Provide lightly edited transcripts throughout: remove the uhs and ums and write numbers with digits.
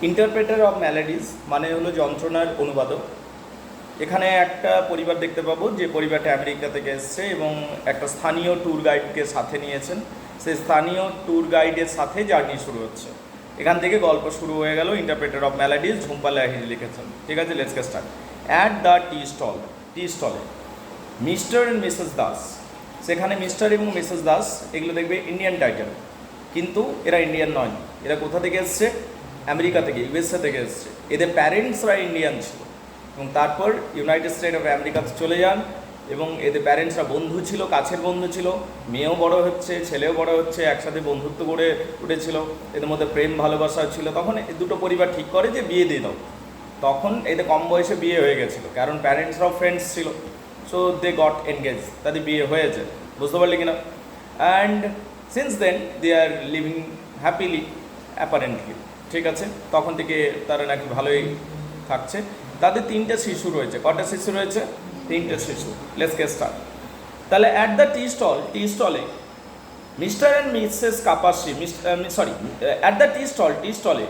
Interpreter of ম্যালাডিজ মানে হলো যন্ত্রণার অনুবাদক। এখানে একটা পরিবার দেখতে পাবো যে পরিবারটা আমেরিকা থেকে এসছে এবং একটা স্থানীয় ট্যুর গাইডকে সাথে নিয়েছেন। সেই স্থানীয় ট্যুর গাইডের সাথে জার্নি শুরু হচ্ছে। এখান থেকে গল্প শুরু হয়ে গেল। Interpreter of Maladies Jhumpa Lahiri লিখেছেন। ঠিক আছে, let's get start. At the tea স্টলে মিস্টার অ্যান্ড মিসেস দাস। সেখানে মিস্টার এবং মিসেস দাস এগুলো দেখবে ইন্ডিয়ান টাইটেল, কিন্তু এরা ইন্ডিয়ান নয়। এরা কোথা থেকে এসছে? আমেরিকা থেকে, ইউএসএ থেকে এসছে। এদের প্যারেন্টসরা ইন্ডিয়ান ছিল এবং তারপর ইউনাইটেড স্টেট অফ আমেরিকাতে চলে যান এবং এদের প্যারেন্টসরা বন্ধু ছিল, কাছের বন্ধু ছিল। মেয়েও বড় হচ্ছে, ছেলেও বড় হচ্ছে, একসাথে বন্ধুত্ব গড়ে উঠেছিল, এদের মধ্যে প্রেম ভালোবাসা ছিল। তখন দুটো পরিবার ঠিক করে যে বিয়ে দিয়ে দাও। তখন এদের কম বয়সে বিয়ে হয়ে গেছিলো, কারণ প্যারেন্টসরাও ফ্রেন্ডস ছিল। সো দে গট এনগেজ, তাদের বিয়ে হয়েছে, বুঝতে পারলে কিনা? And since then they are living happily apparently. ঠিক আছে, তখন থেকে তারা নাকি ভালোই থাকছে। তাদের 3টে শিশু রয়েছে। কটা শিশু রয়েছে? 3টে শিশু। Let's get start. তাহলে অ্যাট দ্য টি স্টলে Mr and Mrs Kapasi, at the tea স্টলে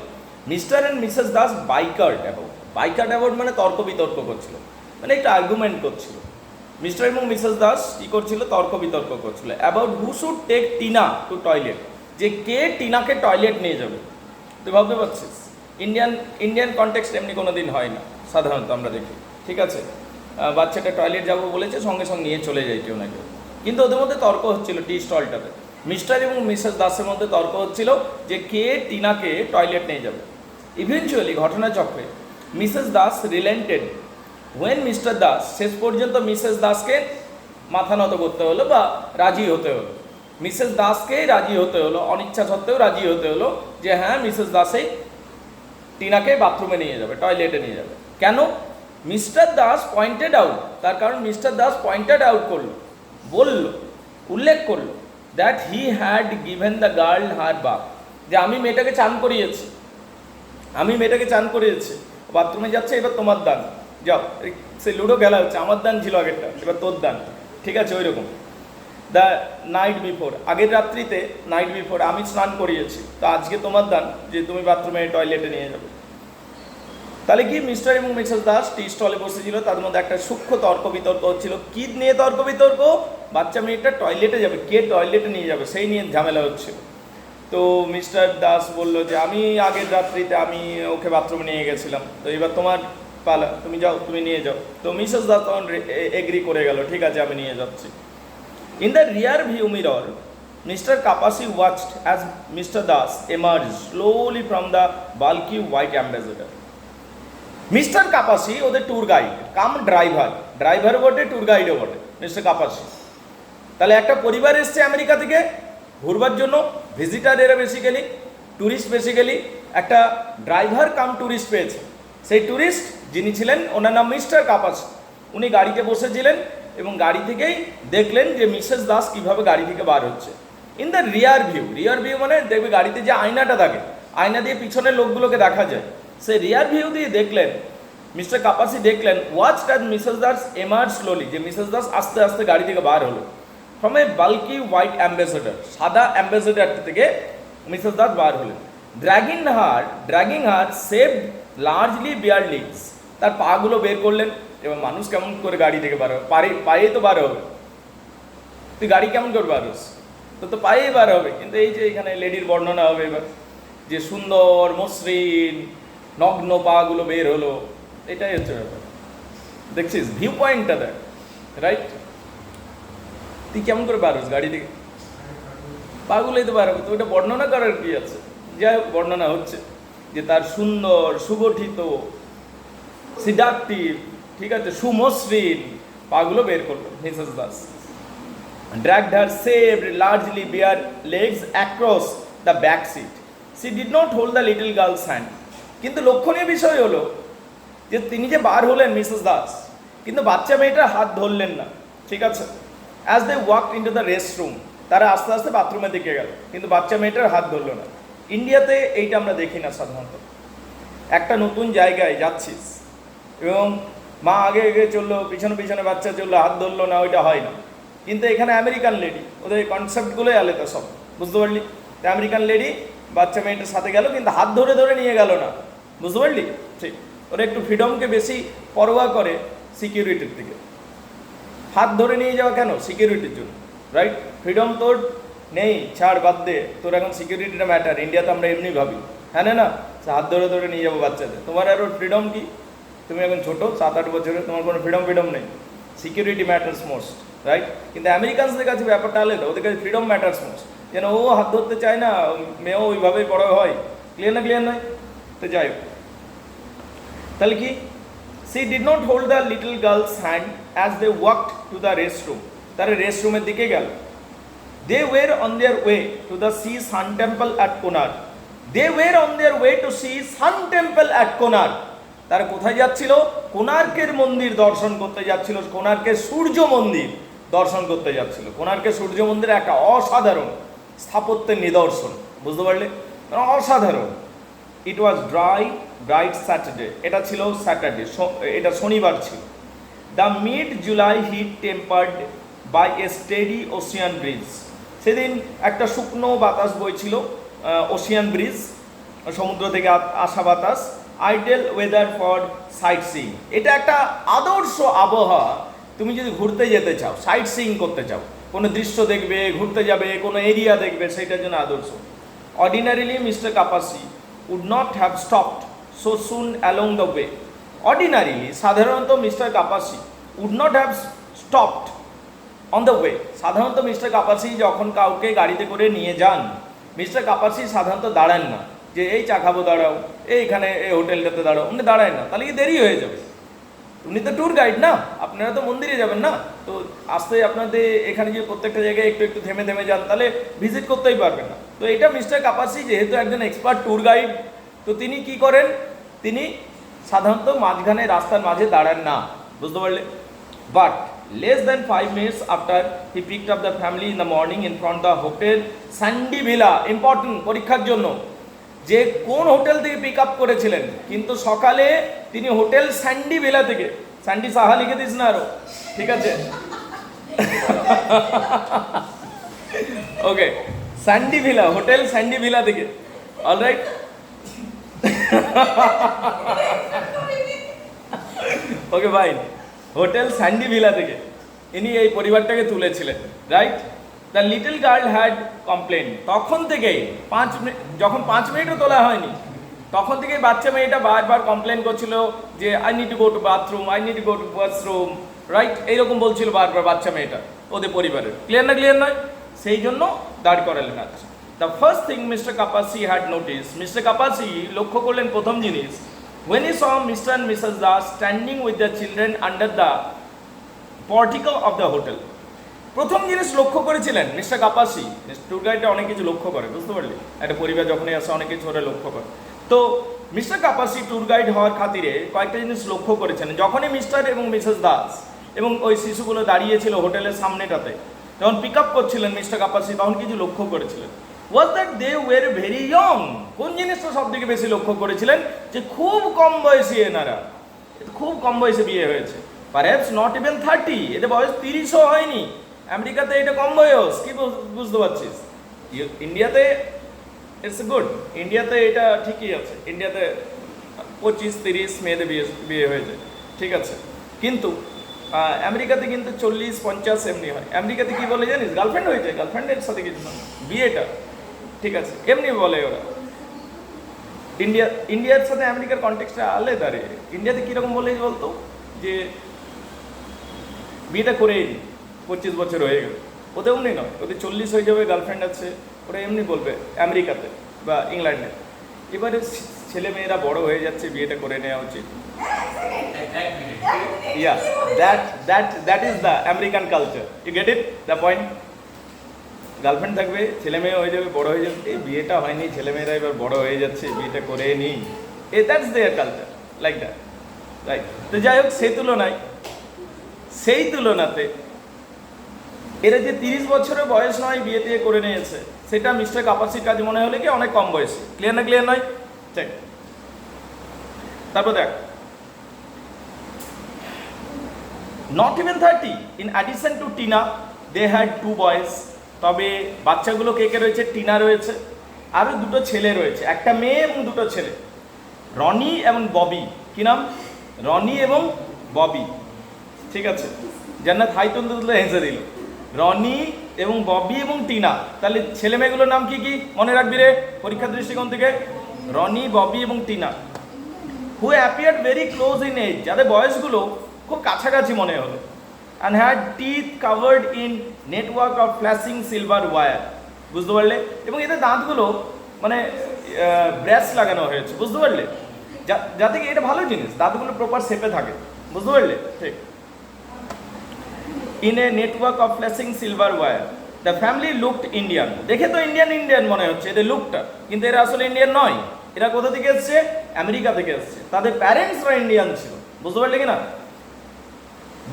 Mr and Mrs Das bickered about মানে তর্ক বিতর্ক করছিল, মানে একটা আর্গুমেন্ট করছিল। মিস্টার এবং মিসেস দাস কী করছিল? তর্ক বিতর্ক করছিল about who should take Tina to toilet, যে কে টিনাকে টয়লেট নিয়ে যাবে। তুই ভাবতে পারছিস? ইন্ডিয়ান কনটেক্সট এমনি কোনো দিন হয় না, সাধারণত আমরা দেখি। ঠিক আছে, বাচ্চাটা টয়লেট যাবো বলেছে, সঙ্গে সঙ্গে নিয়ে চলে যায় কেউ না কেউ। কিন্তু ওদের মধ্যে তর্ক হচ্ছিল টি স্টলটাতে। মিস্টার এবং মিসেস দাসের মধ্যে তর্ক হচ্ছিল যে কে টিনাকে টয়লেট নিয়ে যাবে। ইভেনচুয়ালি ঘটনাচক্রে Mrs Das relented when Mr Das, শেষ পর্যন্ত মিসেস দাসকে মাথা নত করতে হলো বা রাজি হতে হলো। মিসেস দাসকেই রাজি হতে হলো, অনিচ্ছা সত্ত্বেও রাজি হতে হলো যে হ্যাঁ মিসেস দাসেই টিনাকে বাথরুমে নিয়ে যাবে, টয়লেটে নিয়ে যাবে। কেন? মিস্টার দাস পয়েন্টেড আউট, তার কারণ মিস্টার দাস পয়েন্টেড আউট করলো, উল্লেখ করলো that he had given the girl her bath, যে আমি মেয়েটাকে চান করিয়েছি, বাথরুমে যাচ্ছে, এবার তোমার দান, যাও। সে লুডো খেলা হচ্ছে, আমার দান ছিল আগেরটা, এবার তোর দান। ঠিক আছে, ওই রকম। দ্য নাইট বিফোর, আগের রাত্রিতে নাইট বিফোর আমি স্নান করিয়েছি, তো আজকে তোমার দান যে তুমি বাথরুমে টয়লেটে নিয়ে যাবে। তাহলে কি মিস্টার এবং মিসেস দাস টি স্টলে বসেছিল, তাদের মধ্যে একটা সূক্ষ্ম তর্ক বিতর্ক হচ্ছিল। কি নিয়ে তর্ক বিতর্ক? বাচ্চা মেয়েটা টয়লেটে যাবে, কে টয়লেটে নিয়ে যাবে সেই নিয়ে ঝামেলা হচ্ছিল। তো মিস্টার দাস বললো যে আমি আগের রাত্রিতে আমি ওকে বাথরুমে নিয়ে গেছিলাম, তো এবার তোমার পালা, তুমি যাও, তুমি নিয়ে যাও। তো মিসেস দাস তখন এগ্রি করে গেল, ঠিক আছে আমি নিয়ে যাচ্ছি। In the rear view mirror, Mr. Kapasi watched as Mr. Das emerged slowly from the bulky white ambassador. Mr. Kapasi ওদের ট্যুর গাইড কাম ড্রাইভারও বটে, ট্যুর গাইডও বটে মিস্টার কাপাসি। তাহলে একটা পরিবার এসছে আমেরিকা থেকে ঘুরবার জন্য, ভিজিটার এরা বেসিক্যালি, ট্যুরিস্ট বেসিক্যালি। একটা ড্রাইভার কাম ট্যুরিস্ট পেয়েছে। সেই ট্যুরিস্ট যিনি ছিলেন ওনার নাম মিস্টার কাপাসি। উনি গাড়িতে বসেছিলেন এবং গাড়ি থেকেই দেখলেন যে মিসেস দাস কীভাবে গাড়ি থেকে বার হচ্ছে। ইন দ্য রিয়ার ভিউ মানে দেখবে গাড়িতে যে আয়নাটা থাকে, আয়না দিয়ে পিছনের লোকগুলোকে দেখা যায়। সে রিয়ার ভিউ দিয়ে দেখলেন, মিস্টার কাপাসি দেখলেন watch as Mrs Das emerge slowly, যে মিসেস দাস আস্তে আস্তে গাড়ি থেকে বার হলো। From a bulky white ambassador, সাদা অ্যাম্বাসেডার থেকে মিসেস দাস বার হলেন। ড্র্যাগিং হার সেভড লার্জলি বেয়ার লিগস, তার পাগুলো বের করলেন। এবার মানুষ কেমন করে গাড়ি থেকে বার হবে? পায়েই তো বার হবে। তুই গাড়ি কেমন করে বার হোস? তো পায়েই বার হবে। কিন্তু এই যে এখানে লেডির বর্ণনা হবে এবার, যে সুন্দর মসৃণ নগ্ন পাগুলো বের হলো, এটাই হচ্ছে ব্যাপার। দেখছিস ভিউ পয়েন্টটা দেখ, রাইট? তুই কেমন করে বার হোস গাড়ি থেকে? পাগুলোই তো বার হবে। তো ওইটা বর্ণনা করার কি আছে? যাই হোক, বর্ণনা হচ্ছে যে তার সুন্দর সুগঠিত সিডাকটিভ, ঠিক আছে, সুমসৃণ পাগুলো বের করলো Mrs Das. dragged her saved largely bare legs across the back seat. She did not hold the little girl's hand. কিন্তু লক্ষণীয় বিষয় হলো যে তিনি যে বার হলেন মিসেস দাস, কিন্তু বাচ্চা মেয়েটার হাত ধরলেন না। ঠিক আছে, as they walked into the restroom, তারা আস্তে আস্তে বাথরুমের দিকে গেল, কিন্তু বাচ্চা মেয়েটার হাত ধরলো না। ইন্ডিয়াতে এইটা আমরা দেখি না সাধারণত। একটা নতুন জায়গায় যাচ্ছিস এবং মা আগে আগে চললো, পিছনে পিছনে বাচ্চা চললো, হাত ধরলো না, ওইটা হয় না। কিন্তু এখানে আমেরিকান লেডি, ওদের কনসেপ্টগুলোই আলাদা সব, বুঝতে পারলি? আমেরিকান লেডি বাচ্চা মেয়েটার সাথে গেল, কিন্তু হাত ধরে ধরে নিয়ে গেল না, বুঝতে পারলি? ঠিক, ওরা একটু ফ্রিডমকে বেশি পরোয়া করে সিকিউরিটির থেকে। হাত ধরে নিয়ে যাওয়া কেন? সিকিউরিটির জন্য, রাইট? ফ্রিডম তোর নেই, ছাড়, বাদ দে, তোর এখন সিকিউরিটিটা ম্যাটার। ইন্ডিয়াতে আমরা এমনি ভাবি, হ্যাঁ না, হাত ধরে ধরে নিয়ে যাবো বাচ্চাদের। তোমার আরও ফ্রিডম কি? তুমি এখন ছোটো, 7-8 বছরের, তোমার কোনো ফ্রিডম নেই। Security matters most, right? কিন্তু আমেরিকানসদের কাছে ব্যাপারটা আলাদা, ওদের কাছে ফ্রিডম ম্যাটার্স মোস্ট। যেন ও হাত ধরতে চায় না, মেয়েও ওইভাবেই বড় হয়। ক্লিয়ার নয়? তো যাই হোক, তাহলে কি, she did not hold the little girl's hand as they walked to the restroom. তারা রেস্টরুমের দিকে গেল। They were on their way to the see Sun Temple at Konark. They were on their way to see Sun Temple at Konark. তারা কোথায় যাচ্ছিল? কোনার্কের মন্দির দর্শন করতে যাচ্ছিল, কোনার্কের সূর্য মন্দির দর্শন করতে যাচ্ছিল। কোনার্কের সূর্য মন্দির একটা অসাধারণ স্থাপত্যের নিদর্শন, বুঝতে পারলে? অসাধারণ। ইট ওয়াজ ব্রাইট স্যাটারডে, এটা ছিল স্যাটারডে, এটা শনিবার ছিল। The mid July heat tempered by a steady ocean breeze. সেদিন একটা শুকনো বাতাস বইছিল, ওশিয়ান ব্রিজ, সমুদ্র থেকে আসা বাতাস। Ideal weather for sightseeing, এটা একটা আদর্শ আবহাওয়া। তুমি যদি ঘুরতে যেতে চাও, সাইট সিইং করতে চাও, কোনো দৃশ্য দেখবে, ঘুরতে যাবে, কোনো এরিয়া দেখবে, সেটার জন্য আদর্শ। Ordinarily Mr Kapasi would not have stopped so soon along the way. Ordinarily, সাধারণত Mr Kapasi would not have stopped on the way. সাধারণত মিস্টার কাপাসি যখন কাউকে গাড়িতে করে নিয়ে যান, মিস্টার কাপাসি সাধারণত দাঁড়ান না, যে এই চা খাবো দাঁড়াও, এইখানে এই হোটেলটাতে দাঁড়াও, উনি দাঁড়ায় না, তাহলে কি দেরি হয়ে যাবে। উনি তো ট্যুর গাইড না, আপনারা তো মন্দিরে যাবেন না, তো আসতে আপনাদের এখানে যে প্রত্যেকটা জায়গায় একটু থেমে যান, তাহলে ভিজিট করতেই পারবেন না। তো এটা মিস্টার কাপাসি যেহেতু একজন এক্সপার্ট ট্যুর গাইড, তো তিনি কি করেন, তিনি সাধারণত মাঝখানে রাস্তার মাঝে দাঁড়ান না, বুঝতে পারলে? But less than 5 minutes after he picked up the family in the morning in front of the hotel Sandy Villa, important পরীক্ষার জন্য, যে কোন হোটেল থেকে পিক আপ করেছিলেন, কিন্তু সকালে তিনি হোটেল স্যান্ডি ভিলা থেকে, স্যান্ডি সাহা লিখে দিস না আরো, ঠিক আছে? Okay, Sandy Villa, hotel Sandy Villa থেকে, অলরাইট? ওকে ভাই, হোটেল স্যান্ডি ভিলা থেকে ইনি এই পরিবারটাকে তুলেছিলেন, right? The little girl had complain. তখন থেকেই যখন 5 মিনিটও তোলা হয়নি, তখন থেকেই বাচ্চা মেয়েটা বারবার কমপ্লেন করছিল যে I need to go to bathroom, I need to go two washroom, right? এইরকম বলছিল বারবার বাচ্চা মেয়েটা ওদের পরিবারের। ক্লিয়ার নয়? সেই জন্য দাঁড় করালেন। আচ্ছা, the first thing Mr Kapasi had notice, Mr Kapasi লক্ষ্য করলেন প্রথম জিনিস, when he saw Mr. and Mrs. Das standing with their children under the portico of the hotel. প্রথম জিনিস লক্ষ্য করেছিলেন মিস্টার কাপাসি, ট্যুর গাইডটা অনেক কিছু লক্ষ্য করে, বুঝতে পারলি? একটা পরিবার যখনই আসে অনেক কিছু ওরা লক্ষ্য করে। তো মিস্টার কাপাসি ট্যুর গাইড হওয়ার খাতিরে কয়েকটা জিনিস লক্ষ্য করেছেন। যখনই মিস্টার এবং মিসেস দাস এবং ওই শিশুগুলো দাঁড়িয়েছিল হোটেলের সামনেটাতে, যখন পিক আপ করছিলেন মিস্টার কাপাসি, তখন কিছু লক্ষ্য করেছিলেন। Was that they were very young. কোন জিনিসটা সব থেকে বেশি লক্ষ্য করেছিলেন? যে খুব কম বয়সী এনারা, খুব কম বয়সে বিয়ে হয়েছে। পারহ্যাপস নট ইভেন 30, এদের বয়স 30ও হয়নি। আমেরিকাতে এটা কম বয়স, কি বুঝতে পারছিস? ইন্ডিয়াতে ইটস গুড, ইন্ডিয়াতে এটা ঠিকই আছে, ইন্ডিয়াতে 25-30 মেয়েদের বিয়ে হয়ে যায়, ঠিক আছে। কিন্তু আমেরিকাতে কিন্তু 40-50 এমনি হয়। আমেরিকাতে কি বলে জানিস? গার্লফ্রেন্ড হয়েছে, গার্লফ্রেন্ডের সাথে কিছু না, বিয়েটা, ঠিক আছে, এমনি বলে ওরা। ইন্ডিয়ার সাথে আমেরিকার কনটেক্সটটা আলাদা রে। ইন্ডিয়াতে কীরকম বলে বলতো, যে বিয়েটা করেই নি, 25 বছর হয়ে গেল। ওদের এমনি নয়, ওদের 40 হয়ে যাবে, গার্লফ্রেন্ড আছে, ওরা এমনি বলবে আমেরিকাতে বা ইংল্যান্ডে। এবারে ছেলে মেয়েরা বড় হয়ে যাচ্ছে, বিয়েটা করে নেওয়া উচিত। Yeah, that is the American culture. You get it? The point? Girlfriend থাকবে, ছেলে মেয়ে হয়ে যাবে, বড় হয়ে যাবে, এই বিয়েটা হয়নি, ছেলে মেয়েরা এবার বড় হয়ে যাচ্ছে, বিয়েটা করে নিই, that's there culture, like that, right? তো যাই হোক, সেই তুলনাতে এরা যে 30 বছরের বয়স নয় বিয়ে দিয়ে করে নিয়েছে, সেটা মিস্টার কাপাসির কাছে মনে হলে কি অনেক কম বয়সে। ক্লিয়ার নয়? ঠিক। তারপর দেখ, not even 30, in addition to Tina they had 2 boys. তবে বাচ্চাগুলো কে রয়েছে? টিনা রয়েছে, আরও 2 ছেলে রয়েছে, একটা মেয়ে এবং 2 ছেলে। রনি এবং ববি, কি নাম? রনি এবং ববি, ঠিক আছে। জান্নাত হাই তুলতে তুলতে হেসে দিল। রনি এবং ববি এবং টিনা, তাহলে ছেলে মেয়েগুলোর নাম কি কি মনে রাখবি রে পরীক্ষার দৃষ্টিকোণ থেকে? রনি, ববি এবং টিনা। Who appeared very close in age, যাদের বয়সগুলো খুব কাছাকাছি মনে হলো। And had teeth covered in network of flashing silver wire, বুঝতে পারলে? এবং এদের দাঁতগুলো মানে ব্রাশ লাগানো হয়েছে, বুঝতে পারলে? যাতে কি, এটা ভালো জিনিস, দাঁতগুলো প্রপার শেপে থাকে, বুঝতে পারলে? ঠিক। In a network of flashing silver wire the family looked Indian, দেখে তো ইন্ডিয়ান মনে হচ্ছে এদের লুকটা, কিন্তু এরা আসলে ইন্ডিয়ান নয়। এরা কোথা থেকে এসছে? আমেরিকা থেকে এসছে। তাদের প্যারেন্টসরা ইন্ডিয়ান ছিল, বুঝতে পারলে কিনা?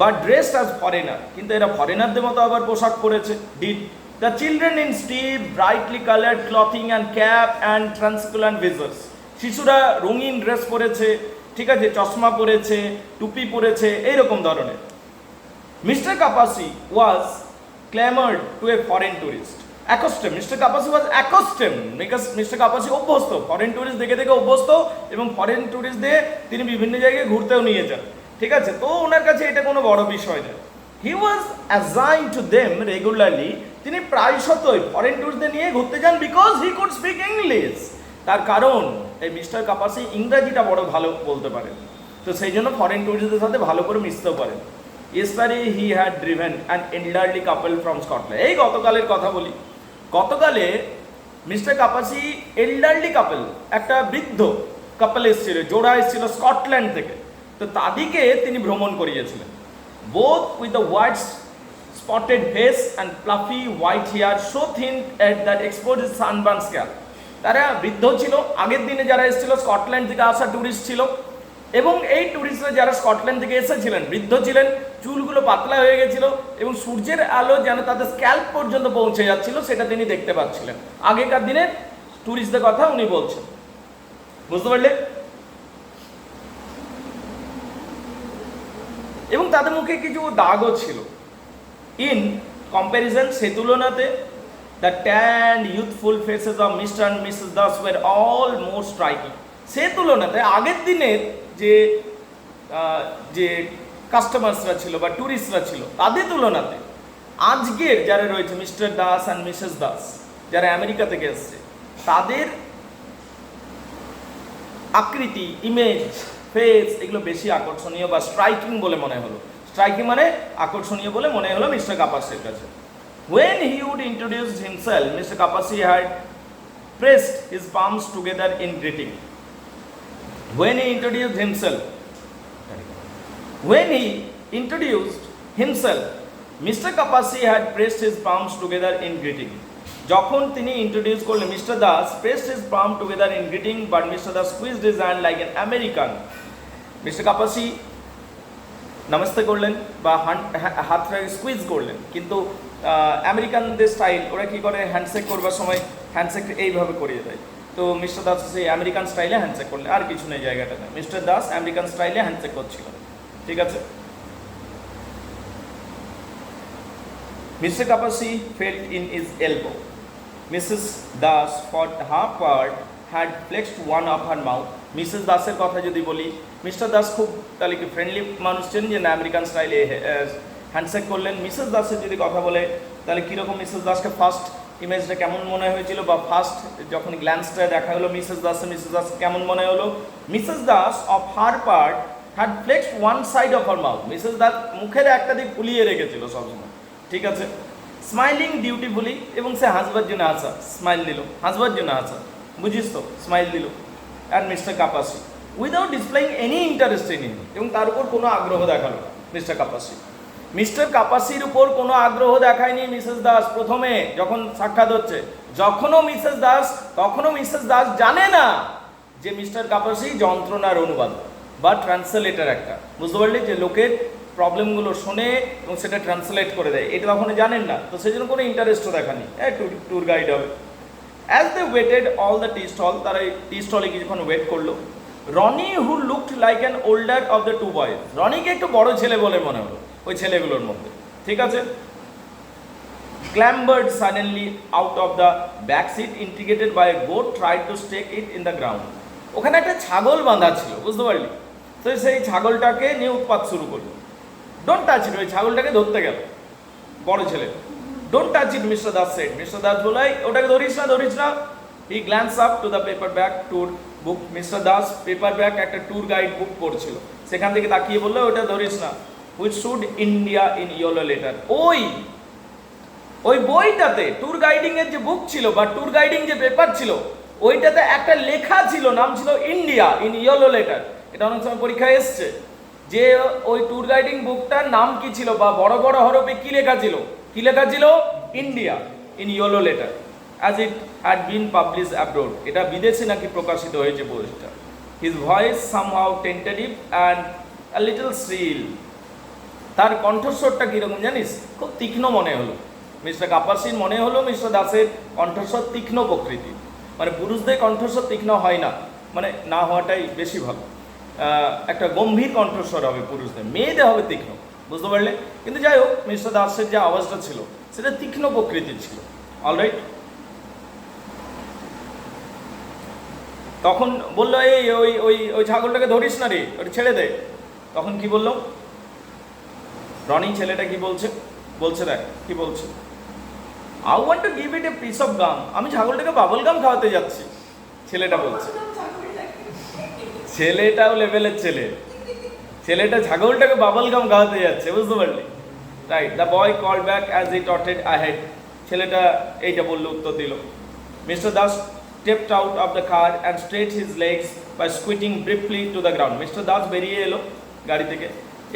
বাট ড্রেসড অ্যাজ ফরেনার, কিন্তু এরা ফরেনারদের মতো আবার পোশাক পরেছে। Did the children in steve brightly coloured clothing and cap and translucent visors, শিশুরা রঙিন ড্রেস পরেছে, ঠিক আছে, চশমা পরেছে, টুপি পরেছে, এইরকম ধরনের। Mr Kapasi was clamoured to a foreign tourist, accustomed, Mr Kapasi was accustomed, because Mr Kapasi অভ্যস্ত, ফরেন টুরিস্ট দেখে দেখে অভ্যস্ত, এবং ফরেন টুরিস্ট দিয়ে তিনি বিভিন্ন জায়গায় ঘুরতেও নিয়ে যান, ঠিক আছে। তো ওনার কাছে এটা কোনো বড় বিষয় নয়। হি ওয়াজ অ্যাসাইন টু দেম রেগুলারলি, তিনি প্রায়শতই ফরেন টুরিস্টদের নিয়ে ঘুরতে যান, because he could speak English, তার কারণ এই মিস্টার কাপাসি ইংরাজিটা বড় ভালো বলতে পারেন, তো সেই জন্য ফরেন টুরিস্টদের সাথে ভালো করে মিশতেও পারেন। Yesterday he had driven an elderly couple from Scotland, এই গতকালের কথা বলি, গতকালে মিস্টার কাপাসি এল্ডারলি কাপল, একটা বৃদ্ধ কাপল এসেছিল, জোড়া এসেছিল স্কটল্যান্ড থেকে, তো তাদেরকে তিনি ভ্রমণ করিয়েছিলেন। Both with the white spotted face and fluffy white hair so thin it that expose sunburn scalp, তারা বৃদ্ধ ছিল, আগের দিনে যারা এসেছিল স্কটল্যান্ড থেকে আসা ট্যুরিস্ট ছিল, এবং এই ট্যুরিস্টরা যারা স্কটল্যান্ড থেকে এসেছিলেন বৃদ্ধ ছিলেন, চুলগুলো পাতলা হয়ে গেছিল, এবং সূর্যের আলো যেন তাদের স্ক্যাল্প পর্যন্ত পৌঁছে যাচ্ছিল সেটা তিনি দেখতে পাচ্ছিলেন। আগেকার দিনের ট্যুরিস্টদের কথা উনি বলছেন, বুঝতে পারলে? এবং তাদের মুখে কিছু দাগও ছিল। ইন কম্প্যারিজন, সে তুলনাতে, the tanned youthful faces of Mr and Mrs Das were all more striking, সে তুলনাতে আগের দিনের যে কাস্টমার্সরা ছিল বা ট্যুরিস্টরা ছিল তাদের তুলনাতে আজকের যারা রয়েছে mister Das and Mrs Das, যারা আমেরিকা থেকে এসছে, তাদের আকৃতি, ইমেজ, ফেস, এগুলো বেশি আকর্ষণীয় বা স্ট্রাইকিং বলে মনে হলো। স্ট্রাইকিং মানে আকর্ষণীয় বলে মনে হলো মিস্টার কাপাসির কাছে। When he would introduce himself, Mr. Kapasi had pressed his palms together in greeting. When he introduced himself, Mr. Kapasi had pressed his palms together in greeting. যখন তিনি ইন্ট্রোডিউস করলেন, mister Das pressed his palm together in greeting, but Mr. Das squeezed his hand like an American. Mr Kapasi নমস্তে করলেন বা হাতটা squeeze করলেন, কিন্তু আমেরিকানদের style, ওরা কী করে, হ্যান্ডশেক করবার সময় হ্যান্ডশেক এইভাবে করিয়ে দেয়, তো মিস্টার দাস সেই আমেরিকান স্টাইলে হ্যান্ডশেক করলেন, আর কিছু নেই জায়গাটাতে, Mr Das American style handshake করছিল, ঠিক আছে। Mr Kapasi felt in is elbow, Mrs Das for half part had flexed one of her mouth. Mrs দাসের কথা যদি বলি, মিস্টার দাস খুব তাহলে কি ফ্রেন্ডলি মানুষ ছিলেন যে না আমেরিকান স্টাইলে হ্যান্ডশেক করলেন। মিসেস দাসের যদি কথা বলে তাহলে কীরকম মিসেস দাসকে ফার্স্ট ইমেজটা কেমন মনে হয়েছিল, বা ফার্স্ট যখন গ্ল্যান্সটা দেখা হলো মিসেস দাস কেমন মনে হলো? Mrs Das of her part had flexed one side of her mouth, Mrs Das মুখের একটা দিক ফুলিয়ে রেখেছিল সবসময়, ঠিক আছে। স্মাইলিং ডিউটিফুলি, এবং সে হাসবার জন্য হাসা, স্মাইল দিল, হাসবার জন্য হাসা, বুঝিস তো, স্মাইল দিল। And Mr Kapasi without displaying any interest in him, এবং তার উপর কোনো আগ্রহ দেখালো না মিস্টার কাপাসি। মিস্টার কাপাসির উপর কোনো আগ্রহ দেখায়নি মিসেস দাস প্রথমে যখন সাক্ষাৎ হচ্ছে, তখনও মিসেস দাস জানে না যে মিস্টার কাপাসি যন্ত্রণার অনুবাদ বা ট্রান্সলেটার একটা, বুঝতে পারলি, যে লোকের প্রবলেমগুলো শোনে এবং সেটা ট্রান্সলেট করে দেয়, এটা তখন জানেন না, তো সেই জন্য কোনো ইন্টারেস্টও দেখানি, ট্যুর গাইড হবে। As they waited all the tea stall, তারা টি স্টলে কিছুক্ষণ ওয়েট করলো। Ronny who looked like an older of the two boys, রনিকে একটু বড় ছেলে বলে মনে হলো ওই ছেলেগুলোর মধ্যে, ঠিক আছে। clambered suddenly out of the back seat, instigated by a goat, tried to stake it in the ground. ওখানে একটা ছাগল বাঁধা ছিল, বুঝতে পারলি? তো সেই ছাগলটাকে নিয়ে উৎপাত শুরু করলো। ডোন্ট টাচ ইট, ওই ছাগলটাকে ধরতে গেল বড় ছেলে। Don't touch it Mr Das said. Mr Das বলাই ওটাকে ধরিস না, ধরিস না। He glance up to the paper bag tour book. Mr Das paper bag একটা ট্যুর গাইড বুক পড়ছিল, সেখান থেকে তাকিয়ে বললো ওটা ধরিস না। Which should India in yellow letter. ওই বইটাতে ট্যুর গাইডিং এর যে বুক ছিল বা ট্যুর গাইডিং যে পেপার ছিল, ওইটাতে একটা লেখা ছিল, নাম ছিল ইন্ডিয়া ইন ইয়েলো লেটার। এটা অনেক সময় পরীক্ষায় এসছে যে ওই ট্যুর গাইডিং বুকটার নাম কি ছিল বা বড় বড় হরফে কি লেখা ছিল, কি লেখা ছিল? India in yellow letter, as it had been publish abroad. এটা বিদেশে নাকি প্রকাশিত হয়েছে বইটা। His voice somehow tentative and a little shrill. তার কণ্ঠস্বরটা কীরকম জানিস? খুব তীক্ষ্ণ মনে হলো। মিস্টার কাপাসির মনে হলো মিস্টার দাসের কণ্ঠস্বর তীক্ষ্ণ প্রকৃতি। মানে পুরুষদের কণ্ঠস্বর তীক্ষ্ণ হয় না, মানে না হওয়াটাই বেশি ভালো। একটা গম্ভীর কণ্ঠস্বর হবে পুরুষদের, মেয়েদের হবে তীক্ষ্ণ, বুঝতে পারলে? কিন্তু যাই হোক, মিস্টার দাসের যে আওয়াজটা ছিল সেটা তীক্ষ্ণ প্রকৃতির ছিল। অলরাইট। তখন বললো এই ওই ওই ওই ছাগলটাকে ধরিস না রে, ওটা ছেড়ে দে। তখন কি বললো রনি? ছেলেটা কি বলছে? বলছে দেখ কি বলছে, I want to give it a piece of gum. আমি ছাগলটাকে বাবল গাম খাওয়াতে যাচ্ছি, ছেলেটা বলছে। ছেলেটাও লেভেলের ছেলে, ছেলেটা ছাগলটাকে বাবল গাম খাওয়াতে যাচ্ছে, বুঝতে পারলি? Right. The boy call back as he টটেড আহেড। ছেলেটা এইটা বললো, উত্তর দিল। Mr Das stepped out of the car and straightened his legs by squatting briefly to the ground. Mister Das বেরিয়ে এলো গাড়ি থেকে।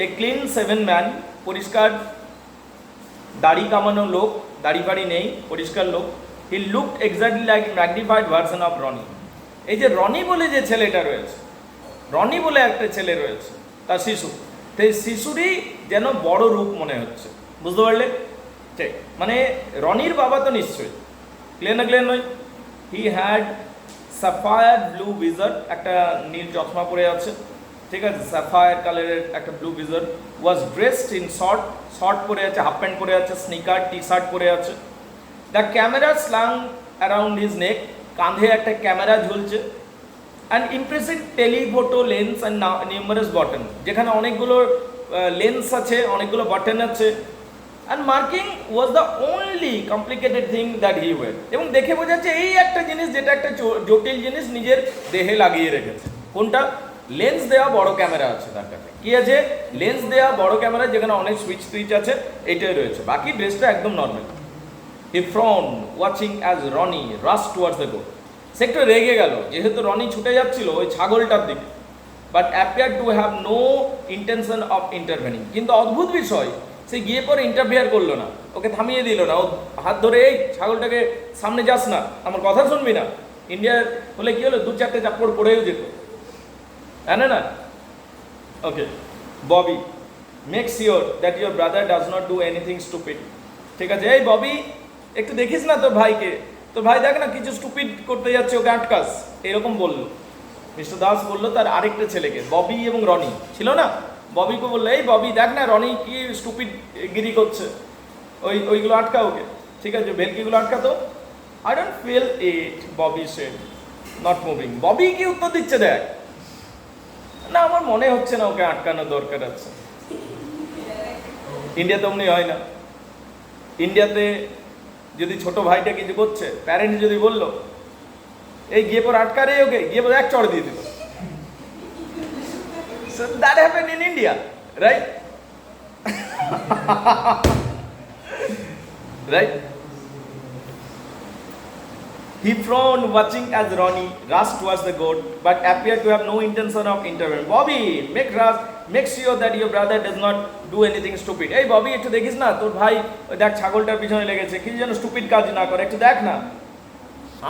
এ ক্লিন সেভেন ম্যান, পরিষ্কার দাড়ি কামানো লোক, দাড়ি বাড়ি নেই, পরিষ্কার লোক। He looked exactly like magnified version of Ronny. এই যে রনি বলে যে ছেলেটা রয়েছে, রনি বলে একটা ছেলে রয়েছে, তার শিশু, সেই শিশুরই যেন বড় রূপ মনে হচ্ছে, বুঝতে পারলে? ঠিক, মানে রনির বাবা তো নিশ্চয়ই, ক্লিয়ার না ক্লিয়ার নয়? হি হ্যাড সাফায়ার ব্লু ভিজার, একটা নীল চশমা পরে আছে, ঠিক আছে, সাফায়ার কালারের একটা blue visor. Was dressed in short, short পরে আছে, হাফ প্যান্ট পরে আছে, স্নিকার টি শার্ট পরে আছে। The camera slung around his neck, কাঁধে একটা ক্যামেরা ঝুলছে। And impressive telephoto lens and numerous button, যেখানে অনেকগুলো লেন্স আছে, অনেকগুলো বাটন আছে। And marking was the only complicated thing that he wore. এবং দেখে বোঝা যাচ্ছে এই একটা জিনিস যেটা একটা জটিল জিনিস নিজের দেহে লাগিয়ে রেখেছে। কোনটা? লেন্স দেওয়া বড় ক্যামেরা আছে তার কাছে। কি আছে? লেন্স দেওয়া বড় ক্যামেরা, যেখানে অনেক সুইচ টুইচ আছে, এইটাই রয়েছে। বাকি ড্রেসটা একদম normal. He front watching as Ronny rush towards the goat. সে একটু রেগে গেল যেহেতু রনি ছুটে যাচ্ছিল ওই ছাগলটার দিকে। But appear to have no intention of intervening. কিন্তু অদ্ভুত বিষয়, সে গিয়ে পরে ইন্টারফেয়ার করলো না, ওকে থামিয়ে দিল না। ও হাত ধরে, এই ছাগলটাকে সামনে যাস না, আমার কথা শুনবি না। ইন্ডিয়ার হলে কি হলো, দু চারটে চাপড় পড়েও যেত, জানে না? Okay. Bobby, make sure that your brother does not do anything stupid. ঠিক আছে, এই ববি একটু দেখিস না তোর ভাইকে, তোর ভাই দেখ না কিছু স্টুপিড করতে যাচ্ছে, ওকে আটকাস, এরকম বললো। মিস্টার দাস বললো তার আরেকটা ছেলেকে, ববি এবং রনি ছিল না, ববিকে বললো এই ববি দেখ না রনি কি স্টুপিড গিরি করছে, ওইগুলো আটকা ওকে, ঠিক আছে, ভেলকিগুলো আটকাতো। I don't feel it, Bobby said, not moving. Bobby কি উত্তর দিচ্ছে দেখ, না আমার মনে হচ্ছে না ওকে আটকানো দরকার আছে। ইন্ডিয়াতে অমনি হয় না। ইন্ডিয়াতে যদি ছোট ভাইটা কিছু করছে, প্যারেন্ট যদি বললো এই গিয়ে পর আটকা রে ওকে, গিয়ে পর এক চড় দিয়ে দিল। So that happened in India, right? Right? He frowned, watching as Ronnie rushed towards the goat, but appeared to have no intention of intervening. Bobby, make sure that your brother does not do anything stupid. Hey Bobby, একটু দেখিস না তোর ভাই দেখ ছাগলটার পিছনে লেগেছে, কি যেন স্টুপিড কাজ না করে, একটু দেখ না।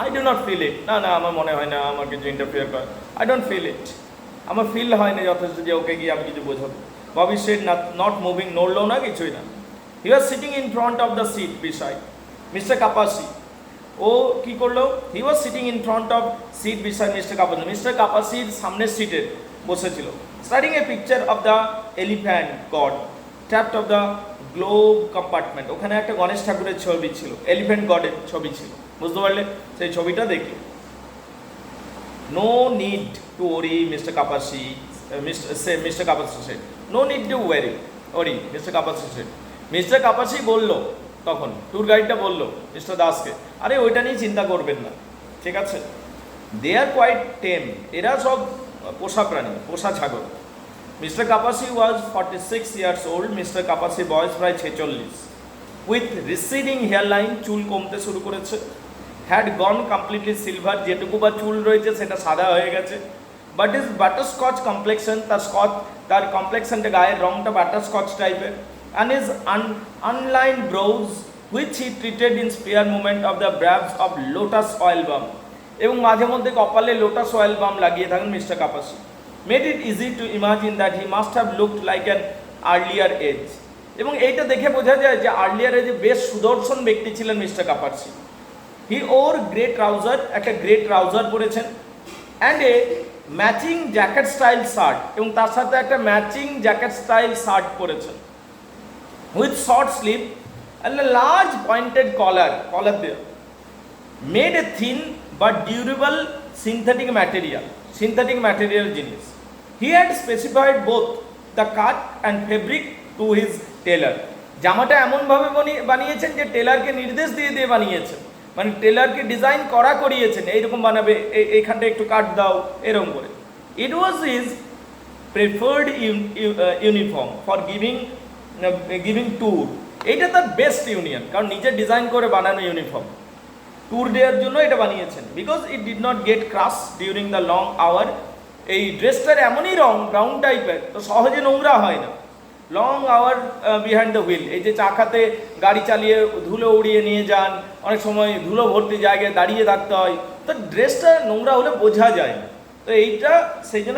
I do not feel it. না না, আমার মনে হয় না আমার কিছু ইন্টারফেয়ার করে। I don't feel it. আমার ফিল হয় না যথেষ্ট যে ওকে গিয়ে আমি কিছু বোঝাবো। ববি সেড নট মুভিং, নড়লো না, কিছুই না। He was sitting in front of the seat beside Mr Kapasi. ও কি করলো? He was sitting in front of seat beside Mr Kapasi. Mr কাপাসির সামনের সিটে বসেছিল। Studying a picture of the elephant god tapped off the glove compartment. ওখানে একটা গণেশ ঠাকুরের ছবি ছিল, এলিফ্যান্ট গডের ছবি ছিল, বুঝতে পারলে? সেই ছবিটা দেখি। No need to worry Mr Kapasi, Mr Kapasi said, no need to worry Mr Kapasi said. Mr Kapasi বলল তখন, ট্যুর গাইডটা বলল মিস্টার দাসকে, আরে ওইটা নিয়ে চিন্তা করবেন না, ঠিক আছে, দে আর কোয়াইট টেম, এরা সব পোষা প্রাণী, পোষা ছাগল। মিস্টার কাপাসি ওয়াজ 46 ইয়ার্স ওল্ড, মিস্টার কাপাসি বয়স প্রায় 46, উইথ রিসিডিং হেয়ার লাইন, চুল কমতে শুরু করেছে, হ্যাড গন কমপ্লিটলি সিলভার, যেটুকু বা চুল রয়েছে সেটা সাদা হয়ে গেছে, বাট ইজ বাটারস্কচ কমপ্লেক্সন, তার কমপ্লেক্সনটা, গায়ের রংটা বাটারস্কচ টাইপের, and his unlined brows which he treated in spare moment of the brabs of lotus oil balm, এবং মাঝে মধ্যে কপালে লোটাস অয়েল বাম লাগিয়ে থাকেন Mr Kapasi, made it easy to imagine that he must have looked like an earlier age. এবং এইটা দেখে বোঝা যায় যে আর্লিয়ার এজে বেশ সুদর্শন ব্যক্তি ছিলেন মিস্টার কাপাসি। হি ওর গ্রে ট্রাউজার, একটা গ্রে ট্রাউজার পরেছেন, and a matching jacket style shirt, এবং তার সাথে একটা ম্যাচিং জ্যাকেট স্টাইল শার্ট পরেছেন, with short sleeve and a large pointed collar there, made a thin but durable synthetic material জিনিস। He had specified both the cut and fabric to his tailor, জামাটা এমনভাবে বানিয়েছেন যে টেলারকে নির্দেশ দিয়ে দিয়ে বানিয়েছেন, মানে টেলারকে ডিজাইন করিয়েছেন, এইরকম বানাবে, এইখানটা একটু কাট দাও, এরকম করে। It was his preferred uniform for giving tour, এইটা তার বেস্ট ইউনিয়ন, কারণ নিজে ডিজাইন করে বানানো ইউনিফর্ম, ট্যুর দেওয়ার জন্য এটা বানিয়েছেন, because it did not get crush during the long hour. এই ড্রেসটার এমনই রং, ব্রাউন টাইপের, তো সহজে নোংরা হয় না। Long hour behind the wheel, এই যে চাকাতে গাড়ি চালিয়ে ধুলো উড়িয়ে নিয়ে যান, অনেক সময় ধুলো ভর্তি জায়গায় দাঁড়িয়ে থাকতে হয়, তো ড্রেসটা নোংরা হলে বোঝা যায় না, তো এইটা সেই জন্য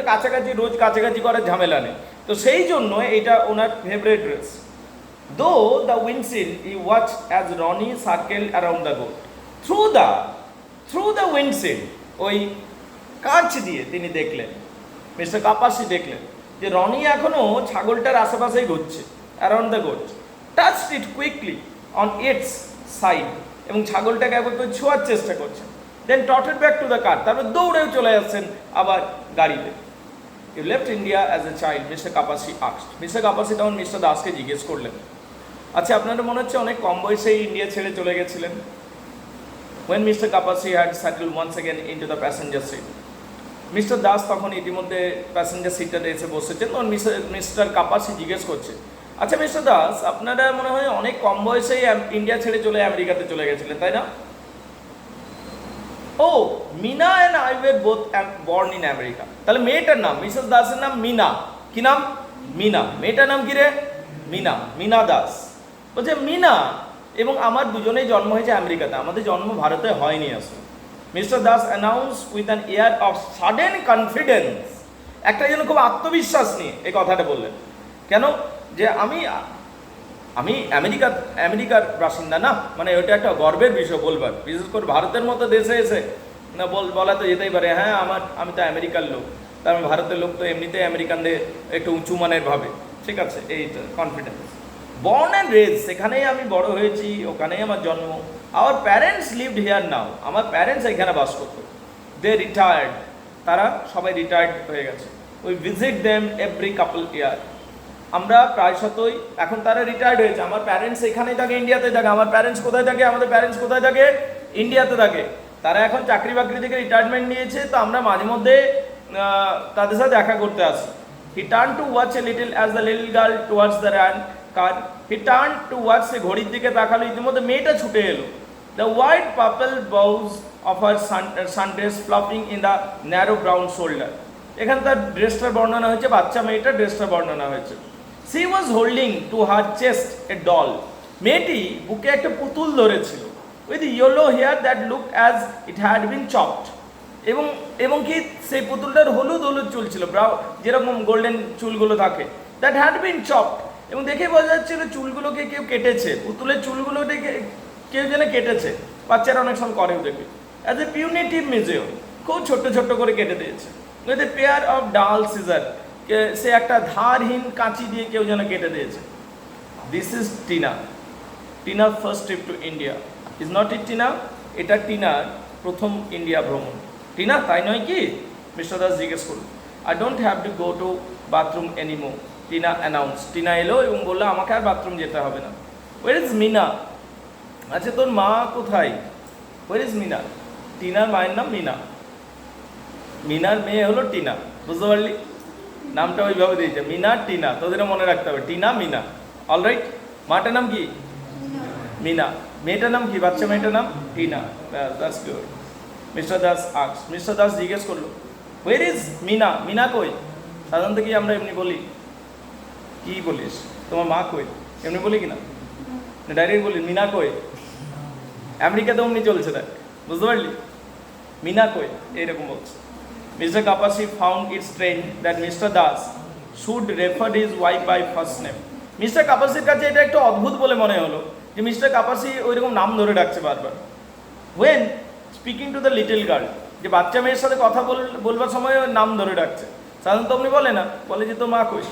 রোজ কাছাকাছি করার ঝামেলা নেই, তো সেই জন্য এটা ওনার favourite dress. Though the windshield he watch as Ronny circle around the goat, through the windshield, ওই কাঁচ দিয়ে তিনি দেখলেন, মিস্টার কাপাসি দেখলেন যে রনি এখনো ছাগলটার আশেপাশেই ঘুরছে, around the goat, touched it quickly on its side, এবং ছাগলটাকে একবার করে ছোঁয়ার চেষ্টা করছেন, দেন টটেড ব্যাক টু দ্য কার, তারপর দৌড়েও চলে যাচ্ছেন আবার গাড়িতে। You left India as a child, Mr Kapasi asked, Mr Kapasi তখন মিস্টার দাসকে জিজ্ঞেস করলেন, আচ্ছা আপনারা মনে হচ্ছে অনেক কম বয়সেই ইন্ডিয়া ছেড়ে চলে গেছিলেন। When Mr. Kapasi had settled once again into the passenger seat, mister Das তখন ইতিমধ্যে প্যাসেঞ্জার সিটটাতে এসে বসেছেন, তখন মিস্টার কাপাসি জিজ্ঞেস করছে, আচ্ছা মিস্টার দাস আপনারা মনে হয় অনেক কম বয়সেই ইন্ডিয়া ছেড়ে চলে আমেরিকাতে চলে গেছিলেন, তাই না? Oh, Mina and I were both born in America. তাহলে মেয়েটার নাম, মিসেস দাসের নাম মিনা, কি নাম? মিনা। মেয়েটার নাম কি রে? মিনা দাস। বলছে মিনা এবং আমার দুজনেই জন্ম হয়েছে আমেরিকাতে, আমাদের জন্ম ভারতে হয়নি আসলে। Mister Das announce with an air of sudden confidence, একটা যেন খুব আত্মবিশ্বাস নিয়ে এই কথাটা বললেন। কেন? যে আমি আমেরিকার বাসিন্দা না, মানে ওটা একটা গর্বের বিষয় বলবার, বিশেষ করে ভারতের মতো দেশে এসে না বলা তো যেতেই পারে, হ্যাঁ আমি তো আমেরিকার লোক, তার ভারতের লোক তো এমনিতেই আমেরিকানদের একটু উঁচু মানের ভাবে, ঠিক আছে, এই কনফিডেন্স। বর্ন অ্যান্ড রেজ, সেখানেই আমি বড় হয়েছি, ওখানেই আমার জন্ম। আওয়ার প্যারেন্টস লিভড হিয়ার নাও, আমার প্যারেন্টস এখানে বাস করতো। দে রিটায়ার্ড, তারা সবাই রিটায়ার্ড হয়ে গেছে। উই ভিজিট দেম এভরি কাপল ইয়ার, আমরা প্রায়শতই, এখন তারা রিটায়ার্ড হয়েছে, আমার প্যারেন্টস এখানেই থাকে, ইন্ডিয়াতে থাকে। আমার প্যারেন্টস কোথায় থাকে? আমাদের প্যারেন্টস কোথায় থাকে? ইন্ডিয়াতে থাকে। তারা এখন চাকরি বাকরি থেকে রিটায়ারমেন্ট নিয়েছে, তো আমরা মাঝে মধ্যে তাদের সাথে দেখা করতে আসি। He turn to watch a little as the little girl towards the ran car, he turn to watch, সে ঘড়ির দিকে তাকালো, ইতিমধ্যে মেয়েটা ছুটে এলো। The white purple bows of her sundress flopping in the narrow brown shoulder, এখানে তার ড্রেসটার বর্ণনা হয়েছে, বাচ্চা মেয়েটার ড্রেসটার বর্ণনা হয়েছে। She was holding to her chest a doll, মেয়েটি বুকে একটা পুতুল ধরেছিল, with yellow hair that looked as it had been chopped, এবং কি সেই পুতুলটার হলুদ হলুদ চুল ছিল, যেরকম গোল্ডেন চুলগুলো থাকে, that had been chopped, এবং দেখে বোঝা যাচ্ছিল চুলগুলোকে কেউ কেটেছে, পুতুলের চুলগুলোকে কেউ যেন কেটেছে, বাচ্চারা অনেক সময় করেও দেখবে। অ্যাজ এ পিউনিটিভ মিউজিয়াম, খুব ছোট্ট ছোট্ট করে কেটে দিয়েছে। With a pair of dull scissor, সে একটা ধারহীন কাঁচি দিয়ে কেউ যেন কেটে দিয়েছে। দিস ইজ টিনার first trip to India. Is not it Tina? এটা টিনার প্রথম ইন্ডিয়া ভ্রমণ। টিনা তাই নয় কি? মিস্টার দাস জিজ্ঞেস করল। I don't have to go to bathroom anymore, Tina announce. Tina এলো এবং বললো আমাকে আর বাথরুম যেতে হবে না। Where is Mina? আচ্ছা তোর মা কোথায়? Where is Mina? টিনার মায়ের নাম মিনা, মিনার মেয়ে হলো টিনা, বুঝতে পারলি? নামটা ওইভাবে দিয়েছে, মিনা টিনা, তোদেরও মনে রাখতে হবে, টিনা মিনা। অলরাইট, মাটার নাম কি? মিনা। মেয়েটার নাম কি? বাচ্চা মেয়েটার নাম Tina. That's good. Mr Das asks, Mr Das জিজ্ঞেস করলো ওয়ের ইজ মিনা? মিনা কই? সাধারণত কি আমরা এমনি বলি? কি বলিস? তোমার মা কই? এমনি বলি কিনা? ডাইরেক্ট বলি মিনা কই? আমেরিকাতে অমনি চলছে, দেখ, বুঝতে পারলি? মিনা কই এইরকম বলছে। Mr Kapasi found it strange that Mr Das should refer his wife by first name. Mr কাপাসির কাছে এটা একটু অদ্ভুত বলে মনে হলো যে মিস্টার কাপাসি ওইরকম নাম ধরে ডাকছে বারবার। When speaking to the little girl, যে বাচ্চা মেয়ের সাথে কথা বলবার সময় নাম ধরে ডাকছে। সাধারণত এমনি বলে না, বলে যে তোর মা কই,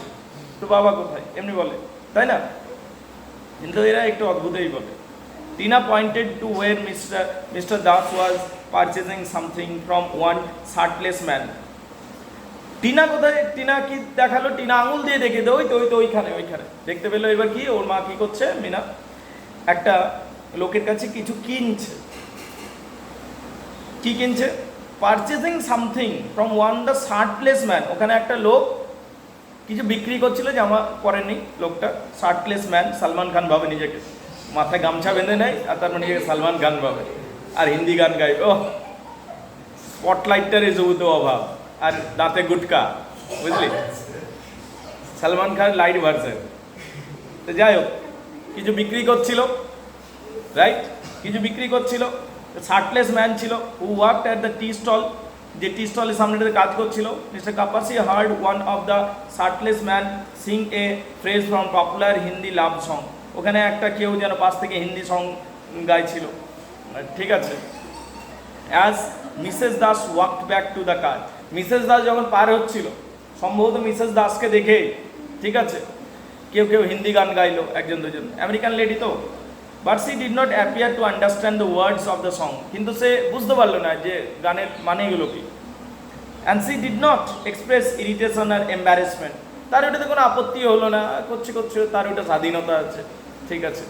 তোর বাবা কোথায়, এমনি বলে, তাই না? কিন্তু এরা একটু অদ্ভুতই বলে। Tina pointed to where Mr Das was purchasing something from one shirtless man. Tina কোথায়? টিনা কি দেখালো? টিনা আঙুল দিয়ে দেখে দে, ওই তো ওইখানে ওইখানে দেখতে পেলো। এবার কি ওর মা কি করছে? মিনা একটা লোকের কাছে কিছু কিনছে। কি কিনছে? Purchasing something from one the shirtless man. ওখানে একটা লোক কিছু বিক্রি করছিল, জামা পরেনি লোকটা। শার্টলেস ম্যান, সালমান খান ভাবে নিজেকে, মাথায় গামছা বেঁধে নেয় আর তার মানে সালমান খান ভাবে, আর হিন্দি গান গাই। ও স্পটলাইটটার এসে তো অভাব, আর দাঁতে গুটকা, বুঝলি? Salman Khan light version. তো যাই হোক, কিছু বিক্রি করছিল, রাইট? কিছু বিক্রি করছিল। শার্টলেস ম্যান ছিল, who worked at the tea stall, যে টি স্টলের সামনে কাজ করছিল। Mr Kapasi heard one of the shirtless man sing a phrase from popular Hindi love song. ওখানে একটা কেউ যেন পাশ থেকে হিন্দি সং গাইছিল, ঠিক আছে? As Mrs Das walked back to the car, Mrs Das যখন পার হচ্ছিল, সম্ভবত মিসেস দাসকে দেখে, ঠিক আছে, কেউ কেউ হিন্দি গান গাইলো, একজন দুজন, আমেরিকান লেডি তো। But she did not appear to understand the words of the song, কিন্তু সে বুঝতে পারলো না যে গানের মানেগুলো কি। And she did not express irritation আর এম্বারেসমেন্ট, তার ওটাতে কোনো আপত্তি হলো না, করছে তার ওটা স্বাধীনতা আছে, ঠিক আছে।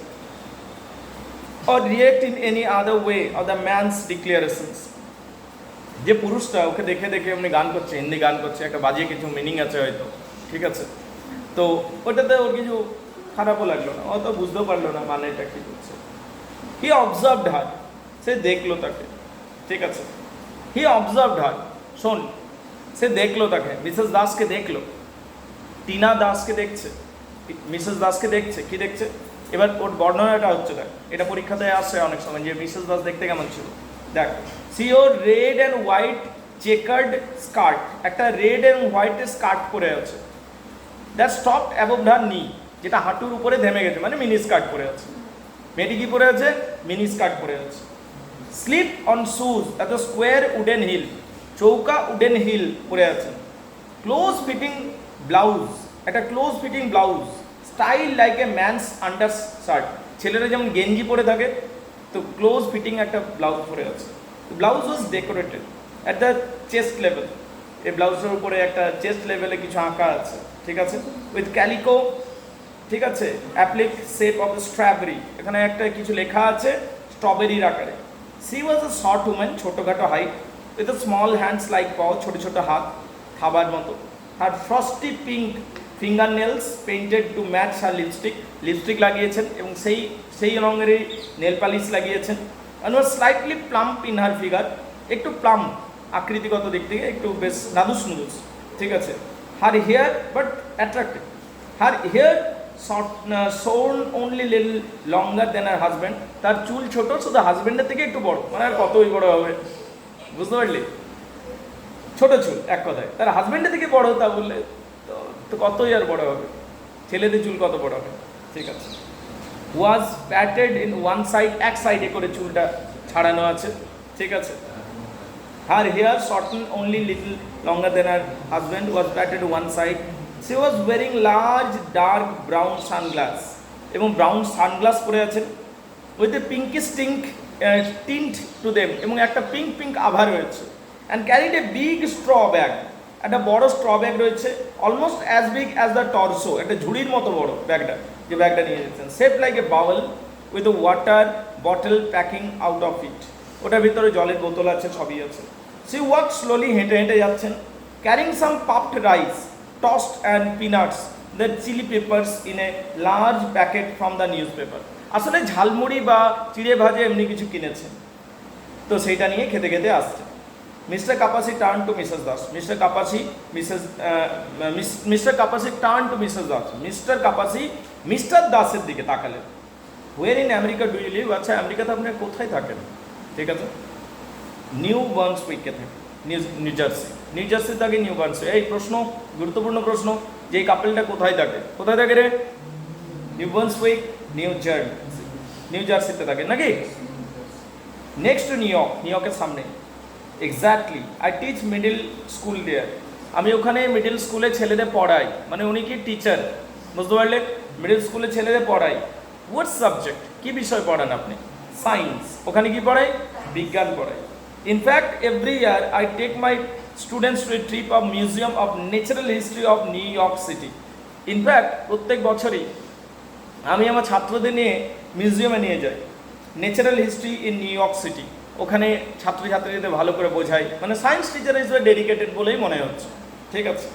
or react in any other way of the man's declarations, যে পুরুষটা ওকে দেখে দেখে এমনি গান করছে, হিন্দি গান করছে, একটা বাজে কিছু মিনিং আছে হয়তো, ঠিক আছে, তো ওটাতে ওর কিছু খারাপও লাগলো না, অত বুঝতেও পারলো না মানে এটা কী করছে। হি অবজার্ভড হার, সে দেখলো তাকে, ঠিক আছে, হি অবজার্ভড হার, শোন, সে দেখলো তাকে, মিসেস দাসকে দেখলো, টিনা দাসকে দেখছে, মিসেস দাসকে দেখছে, কি দেখছে, এবার ওর বর্ণনাটা হচ্ছে, দেখ, এটা পরীক্ষাতে আসছে অনেক সময় যে মিসেস দাস দেখতে কেমন ছিল। দেখ, সি ওর red and white checkered skirt, একটা রেড অ্যান্ড হোয়াইটের স্কার্ট পরে আছে, দ্যাট স্টপড অ্যাবভ হার নি, যেটা হাঁটুর উপরে থেমে গেছে, মানে মিনি স্কার্ট পরে আছে। মেয়েটি কি পরে আছে? মিনি স্কার্ট পরে আছে। স্লিপ অন শুজ এত স্কোয়ার উডেন হিল, চৌকা উডেন হিল পরে আছে। ক্লোজ ফিটিং ব্লাউজ, একটা close fitting blouse, style like a man's under shirt, ছেলেরা যেমন গেঞ্জি পরে থাকে, তো ক্লোজ ফিটিং একটা ব্লাউজ পরে আছে। Blouse was decorated at the chest level, এই ব্লাউজের উপরে একটা চেস্ট লেভেলে কিছু আঁকা আছে, ঠিক আছে, উইথ ক্যালিকো, ঠিক আছে, অ্যাপ্লিক শেপ অফ স্ট্রবেরি, এখানে একটা কিছু লেখা আছে স্ট্রবেরির আকারে। She was a short woman, ছোটোখাটো height, with small hands like paws, ছোটো ছোটো হাত, খাবার মতো। আর frosty pink finger nails painted to match her lipstick, lipstick লাগিয়েছেন এবং সেই রঙেরই নেল পালিশ লাগিয়েছেন। And was slightly plump in her figure, একটু প্লাম্প আকৃতিগত দিক থেকে একটু বেশ নাদুস নুদুস, ঠিক আছে। Her hair but attractive, her hair shorn only little longer than her husband, তার চুল ছোটো, শুধু হাজব্যান্ডের থেকে একটু বড়, মানে আর কতই বড় হবে, বুঝতে পারলি, ছোটো চুল এক কথায়, তার হাজব্যান্ডের থেকে বড়, তা বললে তো কতই আর বড় হবে, ছেলেদের চুল কত বড় হবে, ঠিক আছে। Was parted in one side, এক সাইডে করে চুলটা ছাড়ানো আছে, ঠিক আছে। Her hair shorten only little longer than her husband, was parted one side. She was wearing large dark brown sunglass, এবং ব্রাউন সানগ্লাস পরে আছেন, with a pinkish tint to them, এবং একটা পিঙ্ক আভা রয়েছে। And carried a big straw bag, একটা বড় straw bag রয়েছে, almost as big as the torso, একটা ঝুড়ির মতো বড় ব্যাগটা, যে ব্যাগটা নিয়ে যেতেন, shape like a Baul with a water bottle packing out of it, ওটার ভিতরে জলের বোতল আছে, সবই আছে। সি ওয়াক স্লোলি, হেঁটে হেঁটে যাচ্ছেন, carrying some puffed rice toast and peanuts the chilli peppers in a large packet from the newspaper. আসলে ঝালমুড়ি বা চিড়ে ভাজে এমনি কিছু কিনেছেন, তো সেইটা নিয়ে খেতে খেতে আসছে। Mr Kapasi turn to Mrs Das, Mr Kapasi turn to Mrs Das, Mr Kapasi Mr দাসের দিকে তাকালেন। Where in America do you live? আচ্ছা, আমেরিকাতে আপনি কোথায় থাকেন? ঠিক আছে, নিউ বার্নসউইকে থাকে, নিউ জার্সি, নিউ জার্সি থাকে নিউ বার্নসউইক। এই প্রশ্ন, গুরুত্বপূর্ণ প্রশ্ন, যে এই কাপলটা কোথায় থাকে? কোথায় থাকে রে? নিউ বার্নসউইক, নিউ জার্সিতে থাকে নাকি? নেক্সট টু নিউ ইয়র্ক, নিউ ইয়র্কের সামনে। Exactly, I teach middle school there, আমি ওখানে মিডল স্কুলে ছেলেদের পড়াই। মানে উনি কি টিচার, বুঝতে পারলেন? মিডল স্কুলে ছেলেদের পড়াই। হোয়াট সাবজেক্ট, কি বিষয় পড়ান আপনি? সায়েন্স। ওখানে কি পড়াই? বিজ্ঞান পড়াই। In fact every year I take my students to a trip of museum of natural history of New York City. In fact প্রত্যেক বছরই আমি আমার ছাত্রদের নিয়ে মিউজিয়ামে নিয়ে যাই, natural history in New York City. ওখানে ছাত্রছাত্রীদের ভালো করে বোঝাই, মানে সায়েন্স টিচার হিসেবে ডেডিকেটেড বলেই মনে হচ্ছে। ঠিক আছে,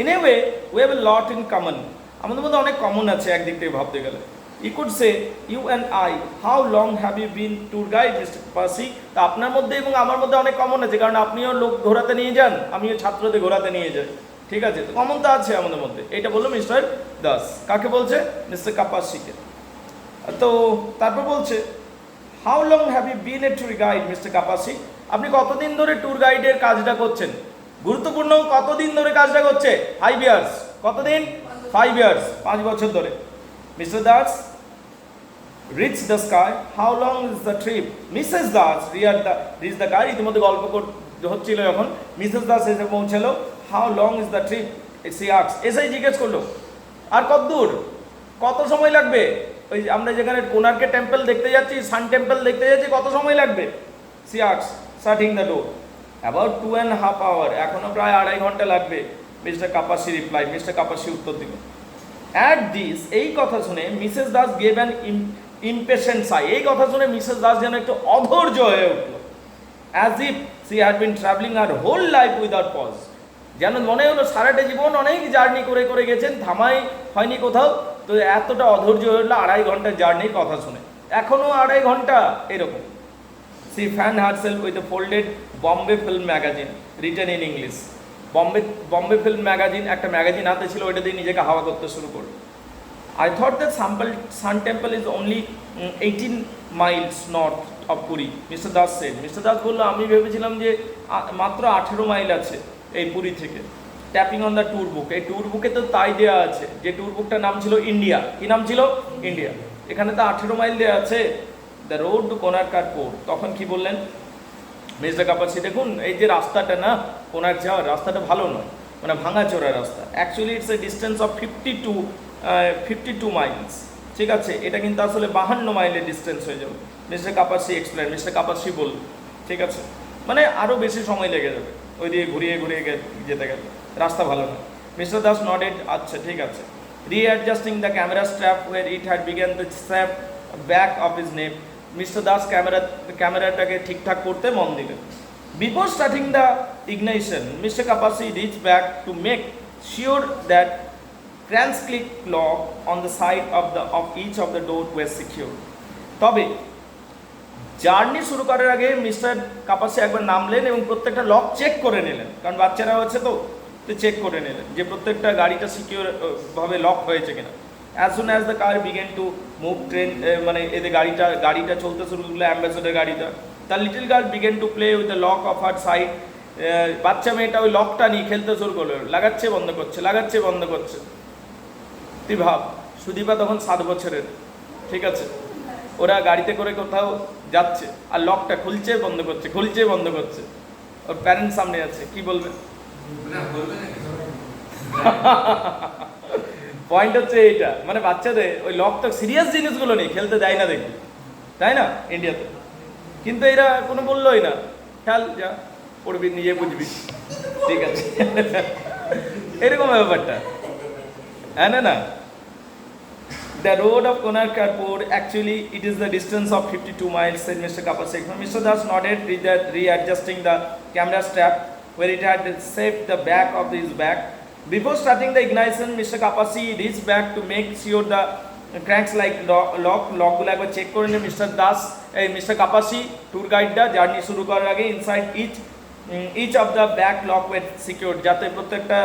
in a way we have a lot in common, আমাদের মধ্যে অনেক কমন আছে একদিক থেকে ভাবতে গেলে। You could say you and I, how long have you been tour guide Mr Kapasi? তা আপনার মধ্যে এবং আমার মধ্যে অনেক কমন আছে, কারণ আপনিও লোক ঘোরাতে নিয়ে যান, আমিও ছাত্রদের ঘোরাতে নিয়ে যাই। ঠিক আছে, তো কমন তো আছে আমাদের মধ্যে। এটা বললো মিস্টার দাস, কাকে বলছে? মিস্টার কাপাসিকে। তো তারপর বলছে how long have you been a tour guide Mr Kapasi? আপনি কতদিন ধরে ট্যুর গাইডের কাজটা করছেন? গুরুত্বপূর্ণ, কতদিন ধরে কাজটা করছে? 5 ইয়ার্স। কতদিন? 5 ইয়ার্স, 5 বছর ধরে। Mister Das reach the sky, how long is the trip? Mrs Das reach the car, ইতিমধ্যে গল্প হচ্ছিল যখন মিসেস দাস এসে পৌঁছালো। How long is the trip she asked, এসেই জিজ্ঞেস করলো আর কত দূর, কত সময় লাগবে? ওই আমরা যেখানে কোনার্কের টেম্পল দেখতে যাচ্ছি, সান টেম্পল দেখতে যাচ্ছি, কত সময় লাগবে? She asked shirting the door, about 2.5 hours, এখনো প্রায় 2.5 ঘন্টা লাগবে। মিস্টার কাপাসি রিপ্লাই, মিস্টার কাপাসি উত্তর দিল। অ্যাট দিস, এই কথা শুনে Mrs Das gave an impatient সাই, এই কথা শুনে মিসেস দাস যেন একটু অধৈর্য হয়ে উঠল। As if she had been travelling her whole life without pause, যেন মনে হলো সারাটা জীবন অনেক জার্নি করে করে গেছেন, থামাই হয়নি কোথাও। তো এতটা অধৈর্য হয়ে উঠলো 2.5 ঘন্টার জার্নির কথা শুনে, এখনো 2.5 ঘন্টা এরকম। She fan herself with a folded Bombay film magazine written in English. Bombay film magazine, একটা ম্যাগাজিন হাতে ছিল, ওইটা দিয়ে নিজেকে হাওয়া করতে শুরু করলো। I thought that sun temple is only 18 miles north of Puri, Mr Das said. Mr Das বললো, আমি ভেবেছিলাম যে মাত্র 18 মাইল আছে এই পুরী থেকে। ট্যাপিং অন দ্য ট্যুর বুক, এই ট্যুর বুকে তো তাই দেওয়া আছে, যে ট্যুর বুকটার নাম ছিল ইন্ডিয়া। কি নাম ছিল? ইন্ডিয়া। এখানে তো 18 মাইল দেওয়া আছে। The road to Konark port. তখন কি বললেন মিস্টার কাপাসি? দেখুন, এই যে রাস্তাটা না, কোনার্ক যাওয়ার রাস্তাটা ভালো নয়, মানে ভাঙাচোরা রাস্তা। Actually it's a distance of 52 Miles. ঠিক আছে, এটা কিন্তু আসলে 52 মাইলের ডিস্টেন্স হয়ে যাবে। মিস্টার কাপাসি এক্সপ্লেন, মিস্টার কাপাসি বলল, ঠিক আছে, মানে আরও বেশি সময় লেগে যাবে ওই দিকে ঘুরিয়ে ঘুরিয়ে যেতে গেলে, রাস্তা ভালো না। মিস্টার দাস নডেড, আচ্ছা ঠিক আছে। Readjusting the camera strap where it had begun the strap back of his neck, Mr Das ক্যামেরাটাকে ঠিকঠাক করতে মন দিলেন। Before starting the ignition, Mr Kapasi reach back to make sure that cranks click lock on the side of each of the door were secure. তবে journey শুরু করার আগে mister কাপাসি একবার নামলেন এবং প্রত্যেকটা লক চেক করে নিলেন, কারণ বাচ্চারা আছে তো চেক করে নিলেন যে প্রত্যেকটা গাড়িটা সিকিউর ভাবে লক হয়েছে কিনা। As soon as the car began to move, train মানে এদের গাড়িটা চলতে শুরু করলো, অ্যাম্বাসেডার গাড়িটা। The little girl began to play with the lock of her side, বাচ্চা মেয়েটা ওই লকটা নিয়ে খেলতে শুরু করলো, লাগাচ্ছে বন্ধ করছে, লাগাচ্ছে বন্ধ করছে। তুই ভাব, সুদীপা তখন 7 বছরের, ঠিক আছে, ওরা গাড়িতে করে কোথাও যাচ্ছে আর লকটা খুলছে বন্ধ করছে, খুলছে বন্ধ করছে, ওর প্যারেন্টস সামনে আছে, কি বলবে? পয়েন্ট হচ্ছে এইটা, মানে বাচ্চাদের ওই লক তো সিরিয়াস জিনিসগুলো নেই, খেলতে দেয় না দেখবি, তাই না ইন্ডিয়াতে, কিন্তু এরা কোনো বললোই না, খেল যা, পড়বি নিজে বুঝবি, ঠিক আছে? এরকম ব্যাপারটা, হ্যাঁ না না? The road of Konark Airport, actually it is the distance of 52 miles, said Mr. Kapasek. Mr. Das nodded, readjusting the camera strap where it had saved the back of his back. Before starting the ignition, Mr. Kapasi reached back to make sure the cranks like lock গুলো একবার check করে নিয়ে Mr. Kapasi tour guide da journey শুরু করার আগে inside each of the back lock were secured, যাতে প্রত্যেকটা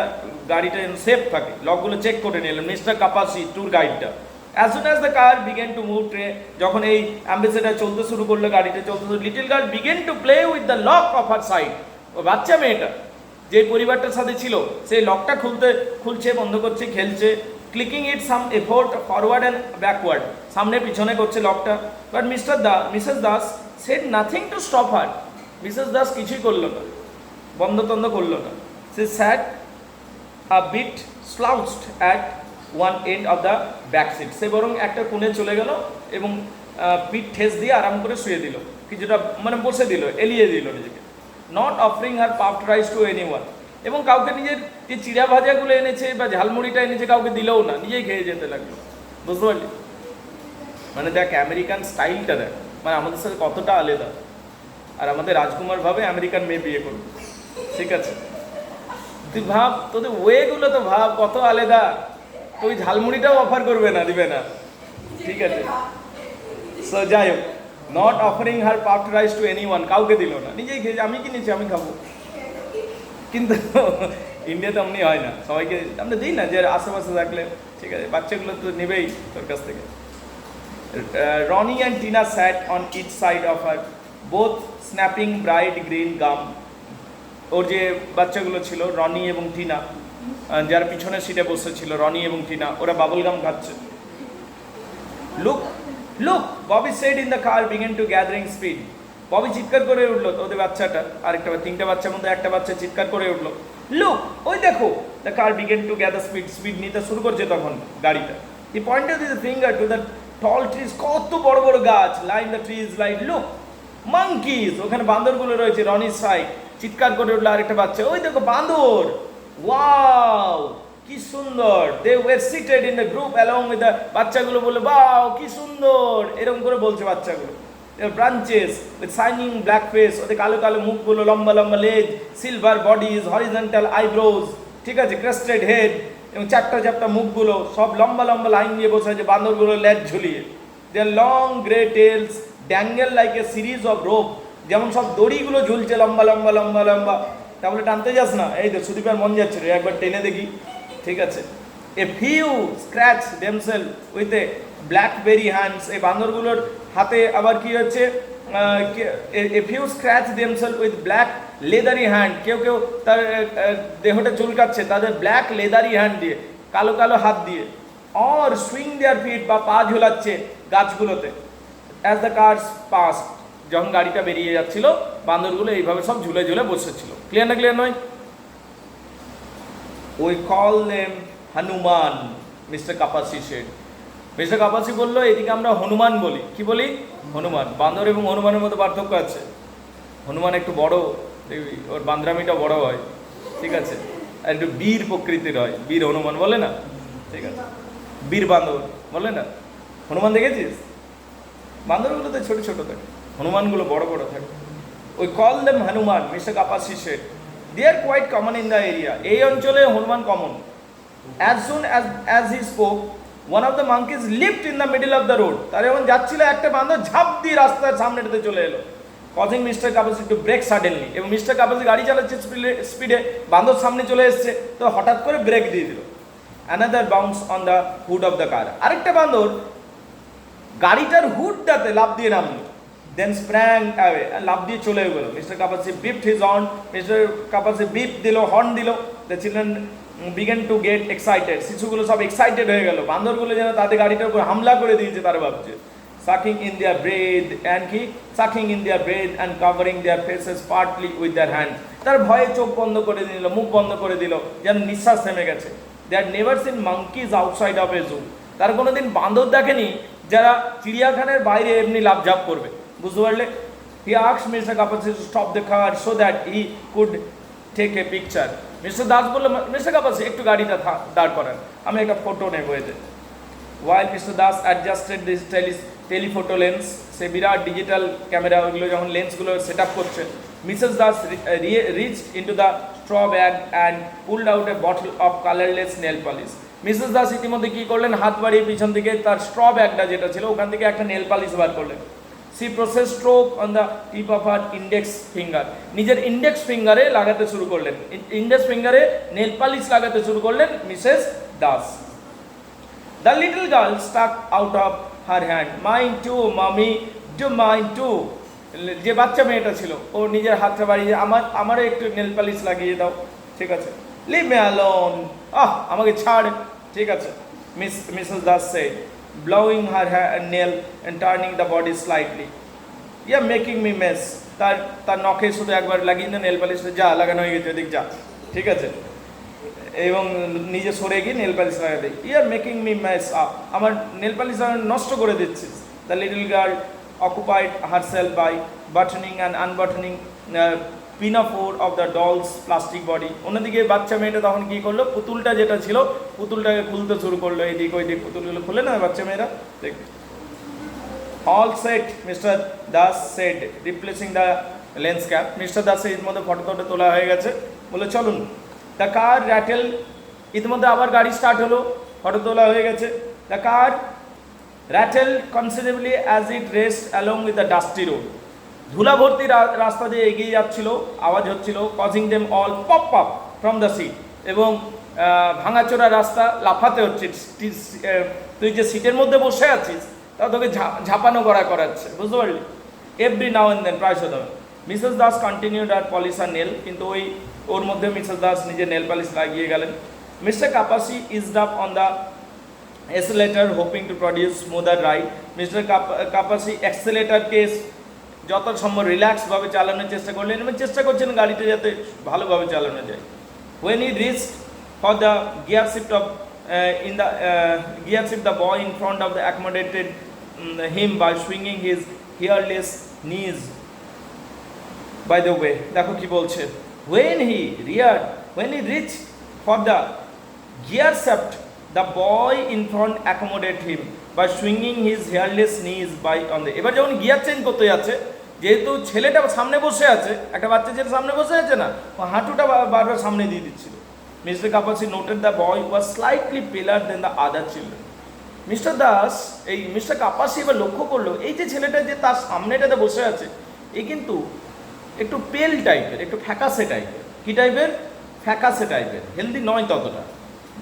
গাড়িটা সেফ থাকে, লকগুলো চেক করে নিলেন Mr. Kapasi tour guide da. As soon as the car began to move, যখন এই অ্যাম্বাসেডর চলতে শুরু করলো, গাড়িটা চলতে শুরু, little girl began to play with the lock of her side. ও বাচ্চা মেয়েটা যে পরিবারটার সাথে ছিল, সেই লকটা খুলছে, বন্ধ করছে, খেলছে, clicking it some effort forward and backward, সামনে পিছনে করছে লকটা। But Mrs Das said nothing to stop her. Mrs Das কিছুই করলো না, বন্ধ করলো না। She sat a bit slouched at one end of the back seat. সে বরং একটা কোণে চলে গেল এবং পিঠ ঠেস দিয়ে আরাম করে শুয়ে দিল, কিছুটা মানে বসে দিল, এলিয়ে দিল নিজেকে। Not offering her puffed rice two anyone, এবং কাউকে নিজের যে চিড়া ভাজাগুলো এনেছে বা ঝালমুড়িটা এনেছে কাউকে দিলেও না, নিজেই খেয়ে যেতে লাগলো। বুঝতে পারলি? মানে দেখ আমেরিকান স্টাইলটা দেখ, মানে আমাদের সাথে কতটা আলাদা। আর আমাদের রাজকুমার ভাবে আমেরিকান মেয়ে বিয়ে করবে, ঠিক আছে? তুই ভাব, তোদের ওয়েগুলো তো ভাব কত আলাদা। তুই ঝালমুড়িটাও অফার করবে না, দিবে না, ঠিক আছে? সো যাই হোক, not offering her puffed rice two anyone, কাউকে দিল না, নিজেই খেয়েছে। আমি কিনেছি, আমি খাবো। কিন্তু ইন্ডিয়াতে অমনি হয় না, সবাইকে আমরা দিই না, যে আশেপাশে থাকলে, ঠিক আছে? বাচ্চাগুলো তো নেবেই তোর কাছ থেকে। Ronny and Tina sat on each side of her, both snapping bright green gum. ওর যে বাচ্চাগুলো ছিল, রনি এবং টিনা, যার পিছনের সিটে বসেছিল রনি এবং টিনা, ওরা বাবল গাম খাচ্ছে। Look look, Bobby said in the car began to gathering speed. Bobby চিৎকার করে উঠলো, ওদের বাচ্চাটা, আরেকটা, তিনটা বাচ্চার মধ্যে একটা বাচ্চা চিৎকার করে উঠলো, লুক, ওই দেখো। The car began to gather speed নিতে শুরু করছে তখন গাড়িটা। He pointed with finger to the tall trees, কত বড় বড় গাছ, line the trees like, look monkeys, ওখানে বান্দরগুলো রয়েছে। রনির সাইড চিৎকার করে উঠলো আরেকটা বাচ্চা, ওই দেখো বান্দর, ওয়াও কি সুন্দর। They were seated in the group along with the, বাচ্চাগুলো বলে বাও কি সুন্দর, এরকম করে বলছে বাচ্চাগুলো। Branches with shining black face, ওদের কালো কালো মুখগুলো, লম্বা লম্বা লেজ, সিলভার বডিজ, হরিজন্টাল আইব্রোজ, ঠিক আছে, ক্রেস্টেড হেড, এবং চারটা মুখগুলো, সব লম্বা লম্বা লাইন দিয়ে বসে আছে বান্দরগুলো লেজ ঝুলিয়ে। Their long grey tails dangle like a series of rope, যেমন সব দড়িগুলো ঝুলছে লম্বা লম্বা লম্বা লম্বা। তাহলে টানতে যাস না, এই তো সুদীপের মন যাচ্ছে রে, একবার টেনে দেখি, ঠিক আছে? A few scratch themselves with a blackberry hands, এই বান্দরগুলোর হাতে আবার কি হচ্ছে, a few scratch themselves with black leathery hand, কেউ তার দেহটা চুলকাচ্ছে তাদের ব্ল্যাক লেদারি হ্যান্ড দিয়ে, কালো কালো হাত দিয়ে। অর সুইং দেয়ার ফিট, বা পা ঝোলাচ্ছে গাছগুলোতে। অ্যাজ দ্য কার্স পাস, যখন গাড়িটা বেরিয়ে যাচ্ছিল, বান্দরগুলো এইভাবে সব ঝুলে ঝুলে বসেছিল। ক্লিয়ার না ক্লিয়ার নয়? We call them Hanuman, Mr Kapasi said. Mr Kapasi বললো, এদিকে আমরা হনুমান বলি। কি বলি? হনুমান। বান্দর এবং হনুমানের মধ্যে পার্থক্য আছে। হনুমান একটু বড়, দেখবি ওর বান্দরামিটা বড় হয়, ঠিক আছে, আর একটু বীর প্রকৃতির হয়, বীর হনুমান বলে না, ঠিক আছে, বীর বান্দর বলে না। হনুমান দেখেছিস? বান্দরগুলো তো ছোট ছোট থাকে, হনুমানগুলো বড় বড় থাকে। We call them Hanuman, Mr Kapasi said. They are quite common in the area, এই অঞ্চলে Hanuman common. As soon as he spoke, one of the monkeys leaped in the middle of the road. তার যখন যাচ্ছিল, একটা বান্দর ঝাঁপ দিয়ে রাস্তার সামনেটাতে চলে এলো, causing Mr. Kapasi to brake suddenly. এবং মিস্টার কাপাসি গাড়ি চালাচ্ছে স্পিডে, বান্দর সামনে চলে এসছে, তো হঠাৎ করে ব্রেক দিয়ে দিল। Another bounce on the hood of the car. আরেকটা বান্দর গাড়িটার হুডটাতে লাফ দিয়ে নামলো। Then sprang away, লাফ দিয়ে চলে গেল। Mr Kapasi beeped his horn. Mr Kapasi beep দিল, হর্ন দিল। The children began to get excited. শিশুগুলো সব এক্সাইটেড হয়ে গেল, বান্দরগুলো যেন তাদের গাড়িটার উপর হামলা করে দিয়েছে তারা ভাবছে। Sucking in their breath and covering their faces partly with their hands. তার ভয়ে চোখ বন্ধ করে দিল, মুখ বন্ধ করে দিল, যেন নিঃশ্বাস থেমে গেছে। They had never seen monkeys outside of a zoo. তার কোনোদিন বান্দর দেখেনি যারা চিড়িয়াখানার বাইরে এমনি লাফঝাপ করবে। বুঝতে পারলে? He asked Mr. Kapasi to stop the car so that he could take a picture. Mr. Das বলল, মিস্টার কাপাসি একটু গাড়িটা দাঁড় করান, আমি একটা ফটো নেব এতে। While Mr. Das adjusted this telephoto lens, say Virat digital camera ওইগুলো যখন লেন্সগুলো সেট আপ করছে, Mrs. Das reached into the straw bag and pulled out a bottle of colorless nail polish. Mrs Das ইতিমধ্যে কী করলেন, হাত বাড়িয়ে পিছন থেকে তার স্ট্র ব্যাগটা যেটা ছিল ওখান থেকে একটা নেল পালিশ বার করলেন। She presses stroke on the tip of her index finger, নিজের ইন্ডেক্স ফিঙ্গারে লাগাতে শুরু করলেন, ইন্ডেক্স ফিঙ্গারে নেল পালিশ লাগাতে শুরু করলেন Mrs Das. The little girl stuck out of her hand, mind to mummy, do mind to. যে বাচ্চা মেয়েটা ছিল ও নিজের হাতটা বাড়িয়ে, আমারও একটু নেল পালিশ লাগিয়ে দাও, ঠিক আছে, লিভ মি অ্যালোন, আমাকে ছাড়, ঠিক আছে। Mrs Das said, blowing her nail and turning the body slightly. You are making me mess. তার নখে শুধু একবার লাগিয়ে নেল পালিশটা, যা লাগানো হয়ে গেছে, ওদিক যা, ঠিক আছে, এবং নিজে সরে গিয়ে নেল পালিশ লাগাই দেয়। You are making me mess up, আমার নেল পালিশ নষ্ট করে দিচ্ছিস। The little girl occupied herself by buttoning and unbuttoning pinafore of the doll's plastic body. অন্যদিকে বাচ্চা মেয়েটা তখন কী করলো, পুতুলটা যেটা ছিল পুতুলটাকে খুলতে শুরু করলো, এদিক ওইদিক পুতুলগুলো খুলে না বাচ্চা মেয়েরা, দেখ। All set, Mr. Das said, replacing the lens cap. Mister দাসের এর মধ্যে ফটো তোলা হয়ে গেছে, বলে চলুন। দ্য কার র্যাটেল, ইতিমধ্যে আবার গাড়ি স্টার্ট হলো, ফটো তোলা হয়ে গেছে। The car rattled considerably as it raced along with the dusty road. ধুলা ভর্তি রাস্তা দিয়ে এগিয়ে যাচ্ছিল, আওয়াজ হচ্ছিল, causing them all pop up from the seat, এবং ভাঙাচোরা রাস্তা, লাফাতে হচ্ছে। তুই যে সিটের মধ্যে বসে আছিস তা তোকে ঝাঁপানো করাচ্ছে, বুঝতে পারলি? এভরি নাও অ্যান্ড দেন, প্রায় শোধ। মিসেস দাস কন্টিনিউড আর পলিশ আর নেল, কিন্তু ওর মধ্যে মিসেস দাস নিজের নেল পালিশ লাগিয়ে গেলেন। Mr Kapasi eased up on the accelerator hoping to produce smoother ride. Mr. Kapasi অ্যাক্সেলেটারকে যত সম্ভব রিল্যাক্সভাবে চালানোর চেষ্টা করলেন এবং চেষ্টা করছেন গাড়িটা যাতে ভালোভাবে চালানো যায়। When he reached for the gear shift the boy in front of the accommodated him by swinging his hairless knees. By the way, দেখো কি বলছে, when he reached for the gear shift, the boy in front accommodate him by swinging his hairless knees by on the, এবার যখন gear change করতে যাচ্ছে, যেহেতু ছেলেটা সামনে বসে আছে, একটা বাচ্চা ছেলে সামনে বসে আছে না, ও হাঁটুটা বারবার সামনে দিয়ে দিচ্ছিল। Mr Kapasi noted the boy was slightly paler than the other children. Mr Das, এই মিস্টার কাপাসি এবার লক্ষ্য করলো, এই যে ছেলেটা যে তার সামনেটাতে বসে আছে, এ কিন্তু একটু পেল টাইপের, একটু ফ্যাকাসে টাইপের। কি টাইপের? ফ্যাকাসে টাইপের, হেলদি নয় ততটা।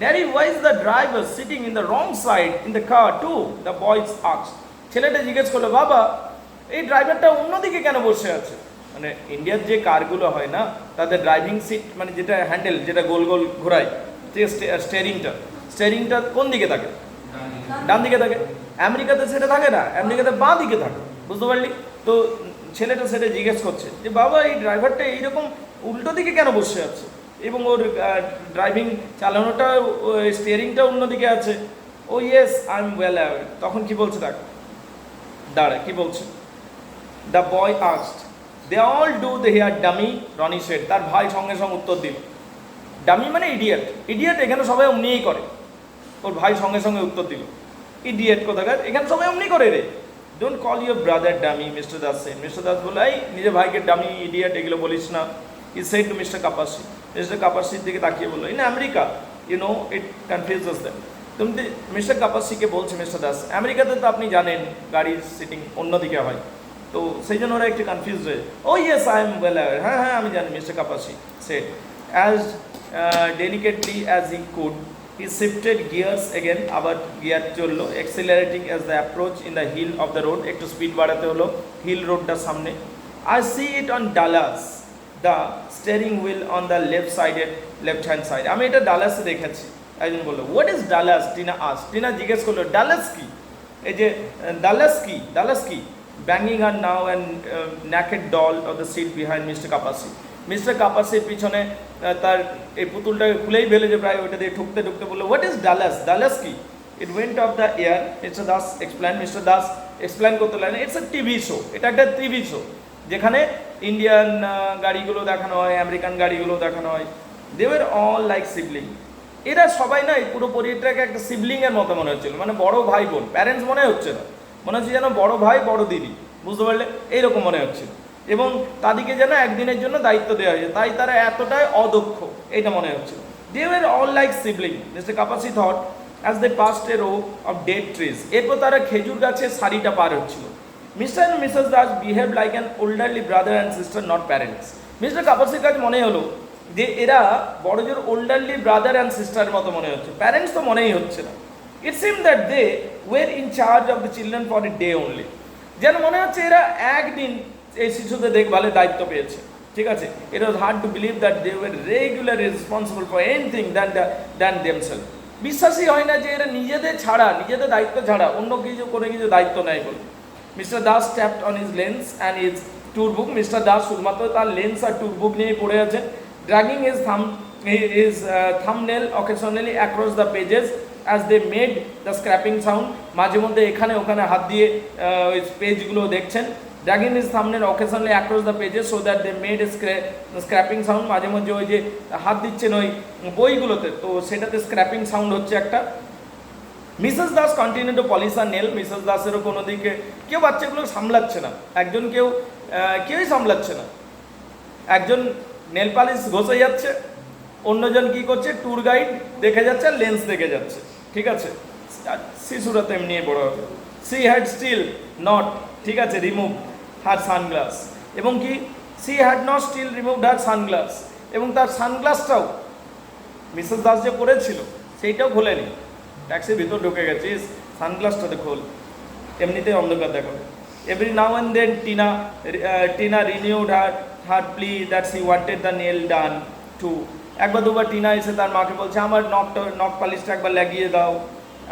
Daddy, why is the driver sitting in the wrong side in the car too? The boy asked. ছেলেটা জিজ্ঞেস করলো, বাবা এই ড্রাইভারটা অন্যদিকে কেন বসে আছে? মানে ইন্ডিয়ার যে কারগুলো হয় না, তাদের ড্রাইভিং সিট, মানে যেটা হ্যান্ডেল, যেটা গোল গোল ঘোরায়, যে স্টিয়ারিংটা কোন দিকে থাকে? ডান দিকে থাকে। আমেরিকাতে সেটা থাকে না, আমেরিকাতে বাঁ দিকে থাকে, বুঝতে পারলি? তো ছেলেটা সেটা জিজ্ঞেস করছে যে, বাবা এই ড্রাইভারটা এইরকম উল্টো দিকে কেন বসে আছে, এবং ওর ড্রাইভিং চালানোটা, স্টিয়ারিংটা অন্যদিকে আছে। Oh yes, I am well aware. তখন কি বলছে, দাঁড়া কি বলছে? The boy asked, they all do they here dummy, Ronny said. তার ভাই সঙ্গে সঙ্গে উত্তর দিল, ডামি মানে ইডিয়েট, ইডিয়েট এখানে সবাই অমনিই করে। ওর ভাই সঙ্গে সঙ্গে উত্তর দিল, ইডিয়েট কোথাকার, এখানে সবাই অমনি করে রে। Don't call your brother dummy, Mr Das said. Mr Das বলে, এই নিজের ভাইকে ডামি, ইডিয়েট এগুলো বলিস না। He said to Mr Kapasi. Mr কাপাসির দিকে তাকিয়ে বললো, in America you know it confuses them. তুমি মিস্টার কাপাসিকে বলছে মিস্টার দাস, আমেরিকাতে তো আপনি জানেন গাড়ির সিটিং অন্যদিকে হয়, তো সেই জন্য ওরা একটু কনফিউজ হয়ে, ও yes I am well aware, হ্যাঁ হ্যাঁ আমি জানি। Mister Kapasi shed as delicately as he could, he shifted gears again, আবার গিয়ার চললো, এক্সিলারেটিং as the approach in the hill of the road, একটু স্পিড বাড়াতে হলো হিল রোডটার সামনে। I C it on Dallas, the steering wheel on the left hand side. আমি এটা ডালাসে দেখেছি। একজন বললো, হোয়াট ইজ ডালাস? টিনা জিজ্ঞেস করলো, ডালাস কি? এই যে ডালাস কি? Banging her now and naked doll of the seat behind Mr Kapasi. Mr কাপাসির পিছনে তার এই পুতুলটাকে খুলেই ফেলে, যে প্রায় ওইটা দিয়ে ঠুকতে বললো, হোয়াট ইজ ডালাস কি? It went of the air, mister Das explain. Mister Das explain করতে লাগলেন, ইটস এ টিভি শো, এটা একটা টিভি শো। যেখানে ইন্ডিয়ান গাড়িগুলো দেখানো হয়, আমেরিকান গাড়িগুলো দেখানো হয়। They were all like sibling. এরা সবাই না পুরো পরিবারটাকে একটা সিবলিংয়ের মতো মনে হচ্ছিল, মানে বড় ভাই বোন, প্যারেন্টস মনে হচ্ছে না, মনে হচ্ছে যেন বড় ভাই বড় দিদি, বুঝতে পারলে, এইরকম মনে হচ্ছিল। এবং তাদেরকে যেন একদিনের জন্য দায়িত্ব দেওয়া হয়েছে, তাই তারা এতটাই অদক্ষ এটা মনে হচ্ছিল। They were all like sibling Mr Kapasi thought as they passed a row of date trees. এরপর তারা খেজুর গাছের সারিটা পার হচ্ছিল। Mr and Mrs Das behave like an elderly brother and sister, not parents. Mr কাপাসির কাছে মনে হলো যে এরা বড়জোর ওল্ডারলি ব্রাদার অ্যান্ড সিস্টারের মতো মনে হচ্ছে, প্যারেন্টস তো মনেই হচ্ছে না। It seem that they were in charge of the children for a day only. যেন মনে হচ্ছে এরা একদিন এই শিশুদের দেখভালের দায়িত্ব পেয়েছে, ঠিক আছে। It was hard to believe that they were regularly responsible for anything than themself. বিশ্বাসই হয় না যে এরা নিজেদের ছাড়া, নিজেদের দায়িত্ব ছাড়া অন্য কিছু কোনো কিছু দায়িত্ব নেয় বলে। Mister Das tapped on his lens and his tour book. Mr Das শুধুমাত্র তার লেন্স আর ট্যুর বুক নিয়ে পড়ে আছেন। dragging his thumbnail occasionally across the pages as they made the scraping sound. মাঝে মধ্যে এখানে ওখানে হাত দিয়ে ওই পেজগুলো দেখছেন। dragging his thumbnail occasionally across the pages so that they made a scraping sound. মাঝে মধ্যে ওই যে হাত দিচ্ছেন ওই বইগুলোতে, তো সেটাতে স্ক্র্যাপিং সাউন্ড হচ্ছে একটা। Mrs Das continue to polish her nail. Mrs দাসেরও কোনো দিকে কেউ বাচ্চাগুলো সামলাচ্ছে না, কেউই সামলাচ্ছে না। একজন নেল পালিশ ঘষে যাচ্ছে, অন্যজন কি করছে, ট্যুর গাইড দেখে যাচ্ছে আর লেন্স দেখে যাচ্ছে, ঠিক আছে। শিশুরা তো এমনি বড় হবে। সি হ্যাড স্টিল নট, ঠিক আছে, রিমুভ হার সানগ্লাস। এবং কি, she had not still remove her sunglass. এবং তার সানগ্লাসটাও মিসেস দাস যে পরেছিল সেইটাও খোলেনি, ট্যাক্সির ভিতর ঢুকে গেছে, সানগ্লাসটাতে খোল, এমনিতেই অন্ধকার দেখাবে। Every now and then Tina renewed her plea that she wanted the nail done too. একবার দুবার টিনা এসে তার মাকে বলছে আমার নখ পালিশটা একবার লাগিয়ে দাও।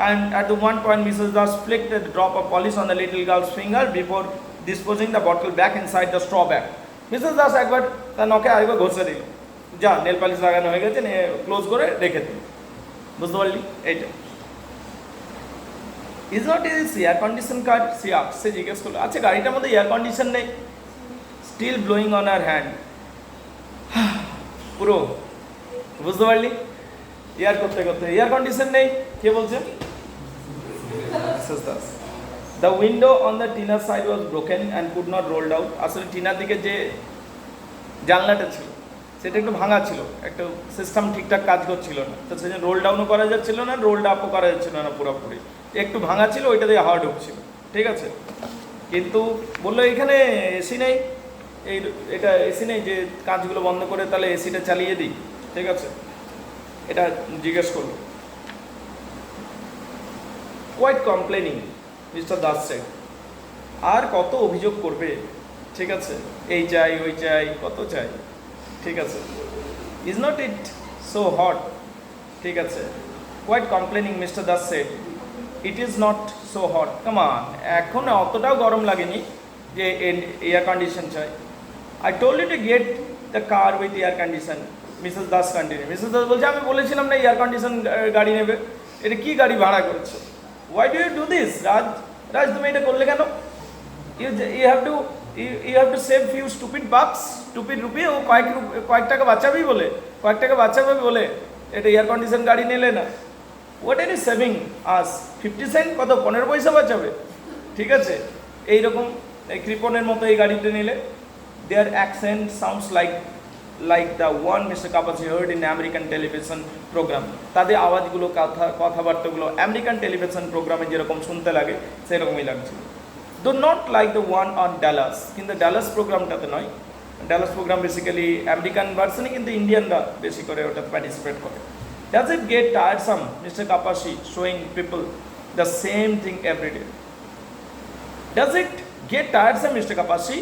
And at the one point Mrs Das flicked a drop of polish on the little girl's finger before disposing the bottle back inside the straw bag. Mrs Das একবার তার নখে আরেকবার ঘষে দিল, যা নেল পালিশ লাগানো হয়ে গেছে, ক্লোজ করে রেখে দিল, বুঝতে পারলি এইটা। Is not is air condition car, সে জিজ্ঞেস করলো, আচ্ছা গাড়িটার মধ্যে এয়ার কন্ডিশন নেই? Still blowing on her hand, পুরো, বুঝতে পারলি, এয়ার করতে করতে এয়ার কন্ডিশন নেই। কে বলছে? দ্য উইন্ডো অন দ্য টিনার side was broken and could not ruled out. আসলে টিনার দিকে যে জানলাটা ছিল সেটা একটু ভাঙা ছিল, একটু সিস্টেম ঠিকঠাক কাজ করছিল না, তো সেজন্য রোল ডাউনও করা যাচ্ছিল না, রোল্ড আপও করা যাচ্ছিল না পুরোপুরি, একটু ভাঙা ছিল, ওইটা দিয়ে হাওয়া ঢুকছিল, ঠিক আছে। কিন্তু বললো এখানে এসি নেই, এটা এসি নেই, যে কাজগুলো বন্ধ করে তাহলে এসিটা চালিয়ে দিই, ঠিক আছে, এটা জিজ্ঞেস করলো। Quite complaining Mr Das said. আর কত অভিযোগ করবে, ঠিক আছে, এই চাই ওই চাই, কত চাই, ঠিক আছে। Is not it so hot, ঠিক আছে। Quite complaining Mr Das said it is not so hot, come on, এখন অতটাও গরম লাগেনি যে এয়ার কন্ডিশন চাই। I told you to get the car with air condition. Mrs Das continue. Mrs Das বলছে আমি বলেছিলাম না এয়ার কন্ডিশন গাড়ি নেবে, এটা কি গাড়ি ভাড়া করেছো? Why do you do this? Raj তুমি এটা করলে কেন? You have to save few stupid bucks, stupid rupee, ও কয়েক টাকা বাঁচাবি বলে, এটা এয়ার কন্ডিশন গাড়ি নিলে না। What are you saving us? 50 cent, কত, 15 পয়সা বাঁচাবে, ঠিক আছে। এইরকম এই কৃপণের মতো এই গাড়িটা নিলে। Their accent sounds like the one Mr. Kapasi heard in American television program. তাদের আওয়াজগুলো, কথাবার্তাগুলো আমেরিকান টেলিভিশন প্রোগ্রামে যেরকম শুনতে লাগে সেরকমই লাগছিল। Do not like the one on Dallas, কিন্তু ডালাস প্রোগ্রামটাতে নয়, ডালাস প্রোগ্রাম বেসিক্যালি আমেরিকান ভার্সনে, কিন্তু ইন্ডিয়ানরা বেশি করে ওটা পার্টিসিপেট করে। Does it get tiresome, Mr. Kapasi, showing people the same thing every day? Does it get tiresome, Mr. Kapasi,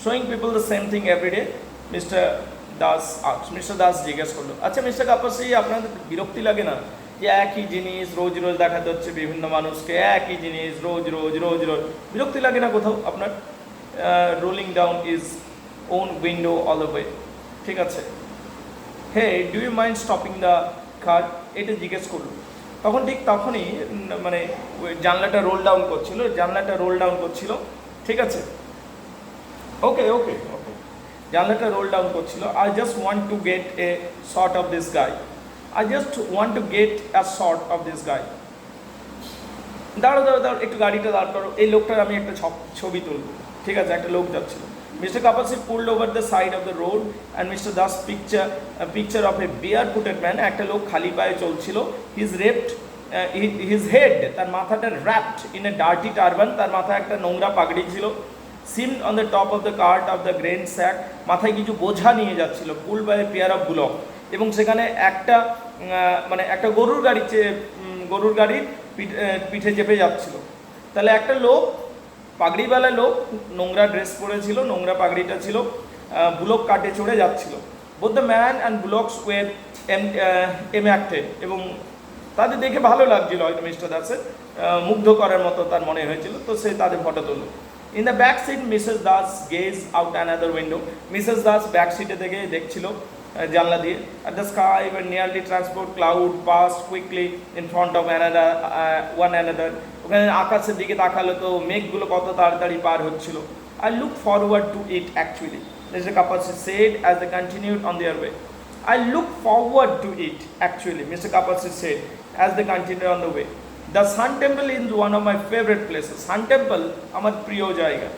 showing people the same thing every day? Mister Das জিজ্ঞেস করলো, আচ্ছা mister কাপাসি, আপনার বিরক্তি লাগে না যে একই জিনিস রোজ রোজ দেখাতে হচ্ছে বিভিন্ন মানুষকে, একই জিনিস রোজ রোজ বিরক্তি লাগে না কোথাও আপনার? Rolling down is own window all the way, ঠিক আছে। Hey, do you mind stopping the car? এটা জিজ্ঞেস করলো। তখনই মানে জানলাটা রোল ডাউন করছিল, ঠিক আছে। ওকে ওকে ওকে, জানলাটা রোল ডাউন করছিল। I just want to get A shot of this guy, I just want to get a shot of this guy. দাঁড়ো দাঁড়ো দাঁড়ো, একটু গাড়িটা দাঁড় করো, এই লোকটার আমি একটা ছবি তুলবো। ঠিক আছে, একটা লোক যাচ্ছিল। Mr. Kapasi pulled over the side of the road and Mr. Das a picture of a barefooted man, একটা লোক খালি পায়ে চলছিল, his head, তার মাথাটা wrapped in a dirty turban, তার মাথায় একটা নোংরা পাগড়ি ছিল, seemed on the top of the cart of the grain sack, মাথায় কিছু বোঝা নিয়ে যাচ্ছিল, pulled by a pair of bullocks, এবং সেখানে একটা মানে একটা গরুর গাড়ির পিঠে চেপে যাচ্ছিল। তাহলে একটা লোক, পাগড়িওয়ালা লোক, নোংরা ড্রেস পরেছিল, নোংরা পাগড়িটা ছিল, বুলক কাটে চড়ে যাচ্ছিল। বোথ দ্য ম্যান অ্যান্ড বুলকস ওয়ের এমঅ্যাক্টেড, এবং তাদের দেখে ভালো লাগছিল, হয়তো মিস্টার দাসের মুগ্ধ করার মতো তার মনে হয়েছিল, তো সে তাদের ফটো তুলল। In the back seat Mrs Das gaze out another window, Mrs Das back সিটে থেকে দেখছিল জানলা দিয়ে। at the sky were nearly transport cloud passed quickly in front of one another, ওখানে আকাশের দিকে তাকালো তো মেঘগুলো কত তাড়াতাড়ি পার হচ্ছিল। I look forward to it actually, Mr. Kapasi said as they continued on their way. I look forward to it actually, Mr. Kapasi said as they continued on the way. The Sun Temple is one of my favorite places. Sun Temple আমার প্রিয় জায়গা।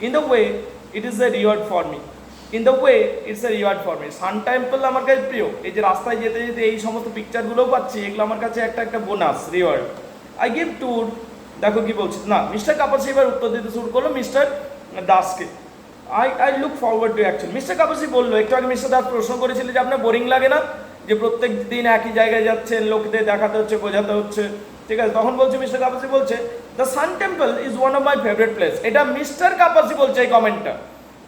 In the way it is a reward for me. In the way it's a reward for me. Sun Temple আমার কাছে প্রিয়। এই যে রাস্তায় যেতে যেতে এই সমস্ত পিকচারগুলোও পাচ্ছি, এগুলো আমার কাছে একটা bonus, reward. I give tour, দেখো কি বলছি না, মিস্টার কাপাসি এবার উত্তর দিতে শুরু করলো মিস্টার দাসকে। I look forward to actually, Mr Kapasi বললো, একটু আগে মিস্টার দাস প্রশ্ন করেছিল যে আপনার বোরিং লাগে না, যে প্রত্যেক দিন একই জায়গায় যাচ্ছেন, লোকদের দেখাতে হচ্ছে, বোঝাতে হচ্ছে, ঠিক আছে? তখন বলছে, মিস্টার কাপাসি বলছে, the sun temple is one of my favourite place. এটা মিস্টার কাপাসি বলছে এই কমেন্টটা।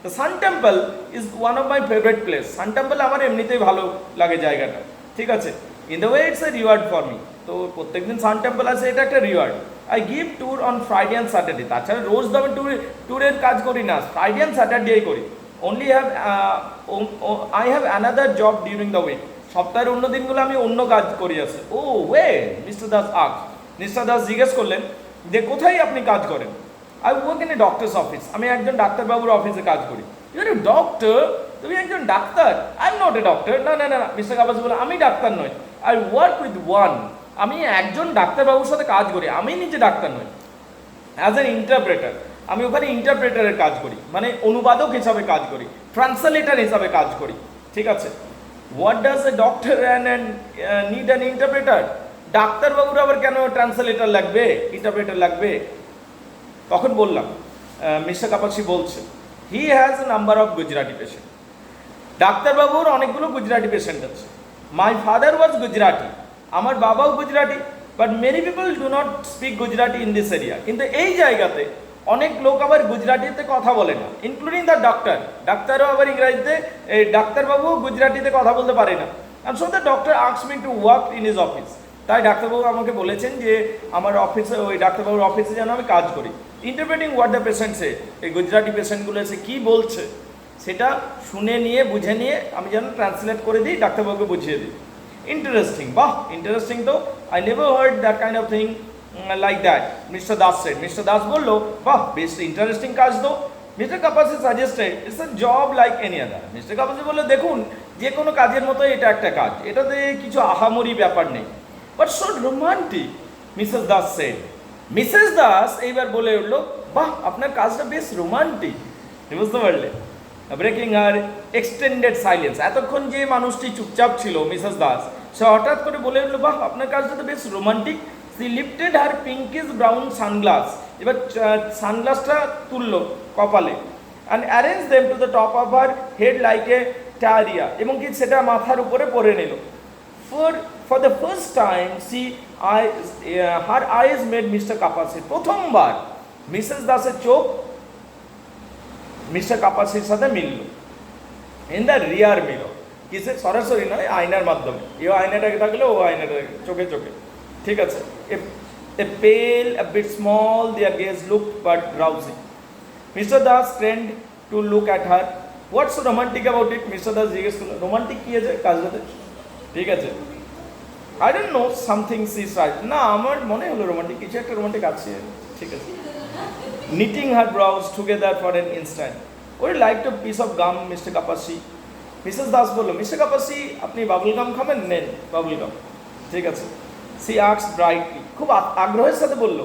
The sun temple is one of my favourite place. San temple আমার এমনিতেই ভালো লাগে জায়গাটা, ঠিক আছে? In the way it's a reward for me, তো প্রত্যেকদিন সান টেম্পল আছে, এটা একটা reward. I give tour on Friday and Saturday, তাছাড়া রোজ তো আমি ট্যুরের কাজ করি না, ফ্রাইডে অ্যান্ড স্যাটারডেই করি। Only I have another job during the week, সপ্তাহের অন্য দিনগুলো আমি অন্য কাজ করি আছে। Oh where, Mr Das Mr Das জিজ্ঞেস করলেন যে কোথায় আপনি কাজ করেন? I work in a doctor's office, আমি একজন ডাক্তারবাবুর অফিসে কাজ করি। ইউ আর এ ডক্টর, তুমি একজন doctor? I am not a doctor. না না না, মিস্টার কাপাস বলে আমি ডাক্তার নই। আই ওয়ার্ক উইথ ওয়ান, আমি একজন ডাক্তারবাবুর সাথে কাজ করি, আমি নিজে ডাক্তার নই। অ্যাজ অ্যান ইন্টারপ্রেটার, আমি ওখানে ইন্টারপ্রেটারের কাজ করি, মানে অনুবাদক হিসাবে কাজ করি, ট্রান্সলেটার হিসাবে কাজ করি, ঠিক আছে? What does a doctor need an interpreter? ডাক্তারবাবুর আবার কেন ট্রান্সলেটার লাগবে, ইন্টারপ্রেটার লাগবে? তখন বললাম, মিস্টার কাপাসি বলছে, he has a number of Gujarati patient. ডাক্তারবাবুর অনেকগুলো গুজরাটি পেশেন্ট আছে। মাই ফাদার ওয়াজ গুজরাটি, আমার বাবাও Gujarati, but many people do not speak Gujarati in this area. কিন্তু এই জায়গাতে অনেক লোক আবার গুজরাটিতে কথা বলে না, ইনক্লুডিং দ্য ডক্টর। ডাক্তারও আবার ইংরাজিতে, ডাক্তারবাবু গুজরাটিতে কথা বলতে পারে না। And so the doctor asks me to work in his office. তাই ডাক্তারবাবু আমাকে বলেছেন যে আমার অফিসে, ওই ডাক্তারবাবুর অফিসে যেন আমি কাজ করি, ইন্টারপ্রেটিং হোয়াট দ্য পেশেন্ট সে। এই গুজরাটি পেশেন্টগুলো এসে কী বলছে সেটা শুনে নিয়ে, বুঝে নিয়ে আমি যেন ট্রান্সলেট করে দিই, ডাক্তারবাবুকে বুঝিয়ে দিই। ইন্টারেস্টিং, বাহ ইন্টারেস্টিং তো, I never heard that kind of thing like that, Mr Das said. Mr Das বললো, বাহ বেশ ইন্টারেস্টিং কাজ তো। Mr Kapasi suggested it's a job like any other. Mr Kapasi বললো, দেখুন যে কোনো কাজের মতো এটা একটা কাজ, এটাতে কিছু আহামরি ব্যাপার নেই। But so romantic, Mrs Das said. Mrs Das এইবার বলে উঠলো, বাহ আপনার কাজটা বেশ রোমান্টিক। বুঝতে পারলে? ব্রেকিং আর এক্সটেন্ডেড সাইলেন্স, এতক্ষণ যে মানুষটি চুপচাপ ছিল মিসেস দাস, সে হঠাৎ করে বলে উঠলো, বাহ আপনার কাজটা তো বেশ romantic. She lifted her pinkish brown sunglass, এবার সানগ্লাসটা তুললো কপালে, and arrange them to the top of her head like a tiara, এবং কি সেটা মাথার উপরে পরে নিল। For the first time her eyes met Mr Kapasi, প্রথমবার মিসেস দাসের চোখ মিস্টার কাপাসির সাথে মিলল। ইন দ্য রিয়ার মিরর, কিসে? সরাসরি নয়, আয়নার মাধ্যমে। এও আয়নাটাকে থাকলে ও আয়নাটা চোখে চোখে, ঠিক আছে? এ পেল, a bit small, their gaze looked but drowsy. Mr. Das turned to look at her. What's so romantic about it? Mr. Das জিজ্ঞেস করলো, রোমান্টিক কি আছে কাজটাতে? ঠিক আছে, I don't know, something she said. না আমার মনে হলো রোমান্টিক, কিছু একটা রোমান্টিক আছে, ঠিক আছে। Knitting her brows together for an instant, ওই like two piece of gum Mr Kapasi. Mrs Das বললো, মিস্টার কাপাসি আপনি বাবুল গাম খাবেন, নেন বাবুল গাম। ঠিক আছে। সি আস্কড ব্রাইটলি, খুব আগ্রহের সাথে বললো,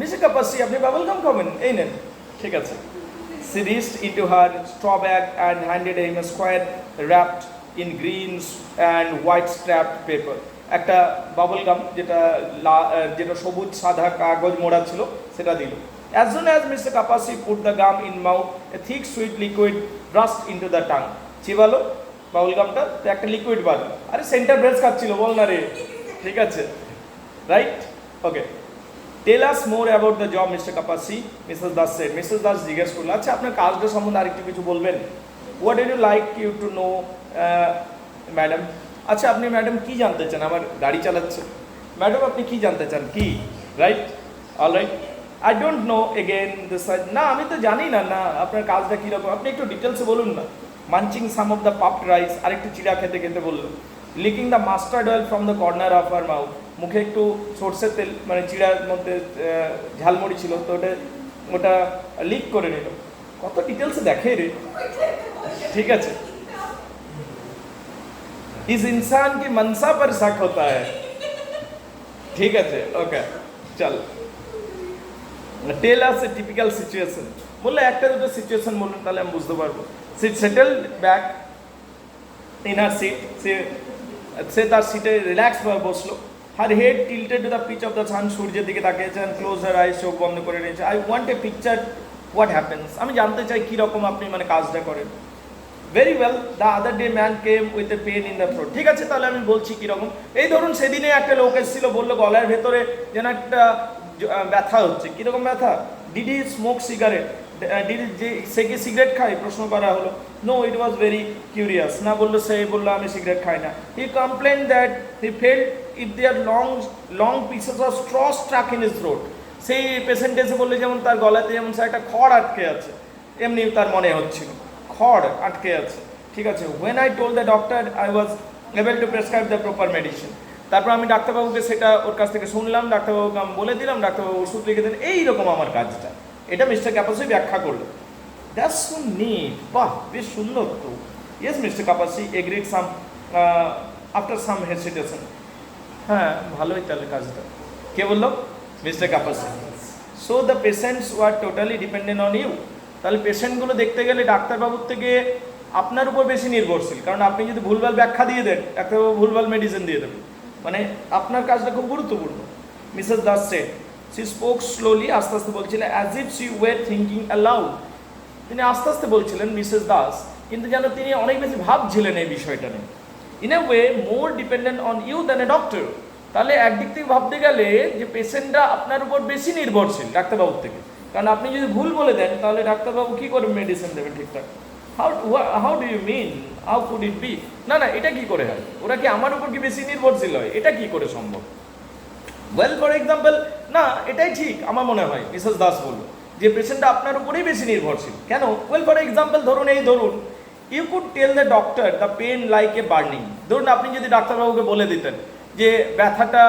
মিস্টার কাপাসি আপনি বাবুল গাম খাবেন, এই নেন। ঠিক আছে। She reached into her straw bag and handed him a square wrapped in green and white strapped paper. একটা বাবল গাম যেটা যেটা সবুজ সাদা কাগজ মোড়া ছিল সেটা দিল। As soon as Mr. Kapasi put the gum in mouth, a thick sweet liquid rushed into the tongue. চিবালো বাবল গামটা, তো একটা লিকুইড বার। আরে সেন্টার ব্রেস খাচ্ছিল, বল না রে। ঠিক আছে, right, okay. Tell us more about the job Mr Kapasi, Mrs Das said. Mrs Das জিজ্ঞেস করলো, আচ্ছা আপনার কাজটা সম্বন্ধে আরেকটু কিছু বলবেন। What do you like you to know madam. আচ্ছা আপনি ম্যাডাম কি জানতে চান, আমার গাড়ি চালাচ্ছে। ম্যাডাম আপনি কি জানতে চান, কি, right, all right. I don't know again this, না আমি তো জানি না, না আপনার কাজটা কীরকম, আপনি একটু ডিটেলসে বলুন না। Munching some of the puffed rice, আরেকটু চিড়া খেতে খেতে বললো। Licking the mustard oil from the corner of her mouth, মুখে একটু সর্ষের তেল, মানে চিড়ার মধ্যে ঝালমুড়ি ছিল তো ওটা লিক করে নিল। কত ডিটেলসে দেখে রে। ঠিক আছে। इस इंसान की मनसा पर शक होता है। ঠিক আছে, ওকে, চল। টেল আস এ টিপিক্যাল সিচুয়েশন, বললে একটা দুটো সিচুয়েশন বলুন তাহলে আমি বুঝতে পারবো। She settled back in her seat, সে তার সিটে রিল্যাক্স ভাবে বসলো। Her head tilted to the pitch of the sun, সূর্যের দিকে তাকিয়েছেন। ক্লোজ হার আইস, চোখ বন্ধ করে নিয়েছে। I want a picture what happens, আমি জানতে চাই কীরকম আপনি মানে কাজটা করেন। Very well, the other day man came with a pain in the throat. ঠিক আছে, তাহলে আমি বলছি কীরকম। এই ধরুন সেদিনে একটা লোক এসেছিল, বললো গলার ভেতরে যেন একটা ব্যথা হচ্ছে। কীরকম ব্যথা? ডিড হি স্মোক সিগারেট, সে কি সিগারেট খায়, প্রশ্ন করা হলো। No, it was very curious, না বললো, সে বললো আমি সিগারেট খাই না। He complain that he felt if there long pieces of straw struck in his throat. সেই পেশেন্ট এসে বললে যেমন তার গলাতে যেমন সে একটা খড় আটকে আছে, এমনি তার মনে হচ্ছিল খড় আটকে আছে। ঠিক আছে। When I told the doctor I was able to prescribe the proper medicine, তারপর আমি ডাক্তারবাবুকে সেটা ওর কাছ থেকে শুনলাম, ডাক্তারবাবুকে আমি বলে দিলাম, ডাক্তারবাবু ওষুধ লিখে দেন। এইরকম আমার কাজটা, এটা মিস্টার কাপাসি ব্যাখ্যা করলো। দ্যাটস সো নিট, বাহ বেশ সুন্দর তো। Yes Mr Kapasi agreed some after some hesitation. হ্যাঁ ভালোই তাহলে কাজটা। কে বললো? Mr Kapasi. So the patients were totally dependent on you, তাহলে পেশেন্টগুলো দেখতে গেলে ডাক্তারবাবুর থেকে আপনার উপর বেশি নির্ভরশীল, কারণ আপনি যদি ভুলভাল ব্যাখ্যা দিয়ে দেন ডাক্তারবাবু ভুলভাল মেডিসিন দিয়ে দেবেন, মানে আপনার কাজটা খুব গুরুত্বপূর্ণ। Mrs Das said, she spoke slowly, আস্তে আস্তে বলছিলেন, as if she were thinking aloud. তিনি আস্তে আস্তে বলছিলেন মিসেস দাস, কিন্তু যেন তিনি অনেক বেশি ভাবছিলেন এই বিষয়টা নিয়ে। In a way more dependent on you than a doctor, তাহলে একদিক থেকে ভাবতে গেলে যে পেশেন্টরা আপনার উপর বেশি নির্ভরশীল ডাক্তারবাবুর থেকে, কারণ আপনি যদি ভুল বলে দেন তাহলে ডাক্তারবাবু কী করে মেডিসিন দেবেন ঠিকঠাক। How do you mean, how could it be, না না এটা কি করে হয়, ওরা কি আমার উপর কি বেশি নির্ভরশীল হয়, এটা কি করে সম্ভব। ওয়েল ফর এক্সাম্পল, না এটাই ঠিক আমার মনে হয়, মিসেস দাস বলল যে পেশেন্টটা আপনার উপরেই বেশি নির্ভরশীল। কেন? ওয়েল ফর এক্সাম্পল ধরুন you could tell the doctor the pain like a burning. ধরুন আপনি যদি ডাক্তারবাবুকে বলে দিতেন যে ব্যথাটা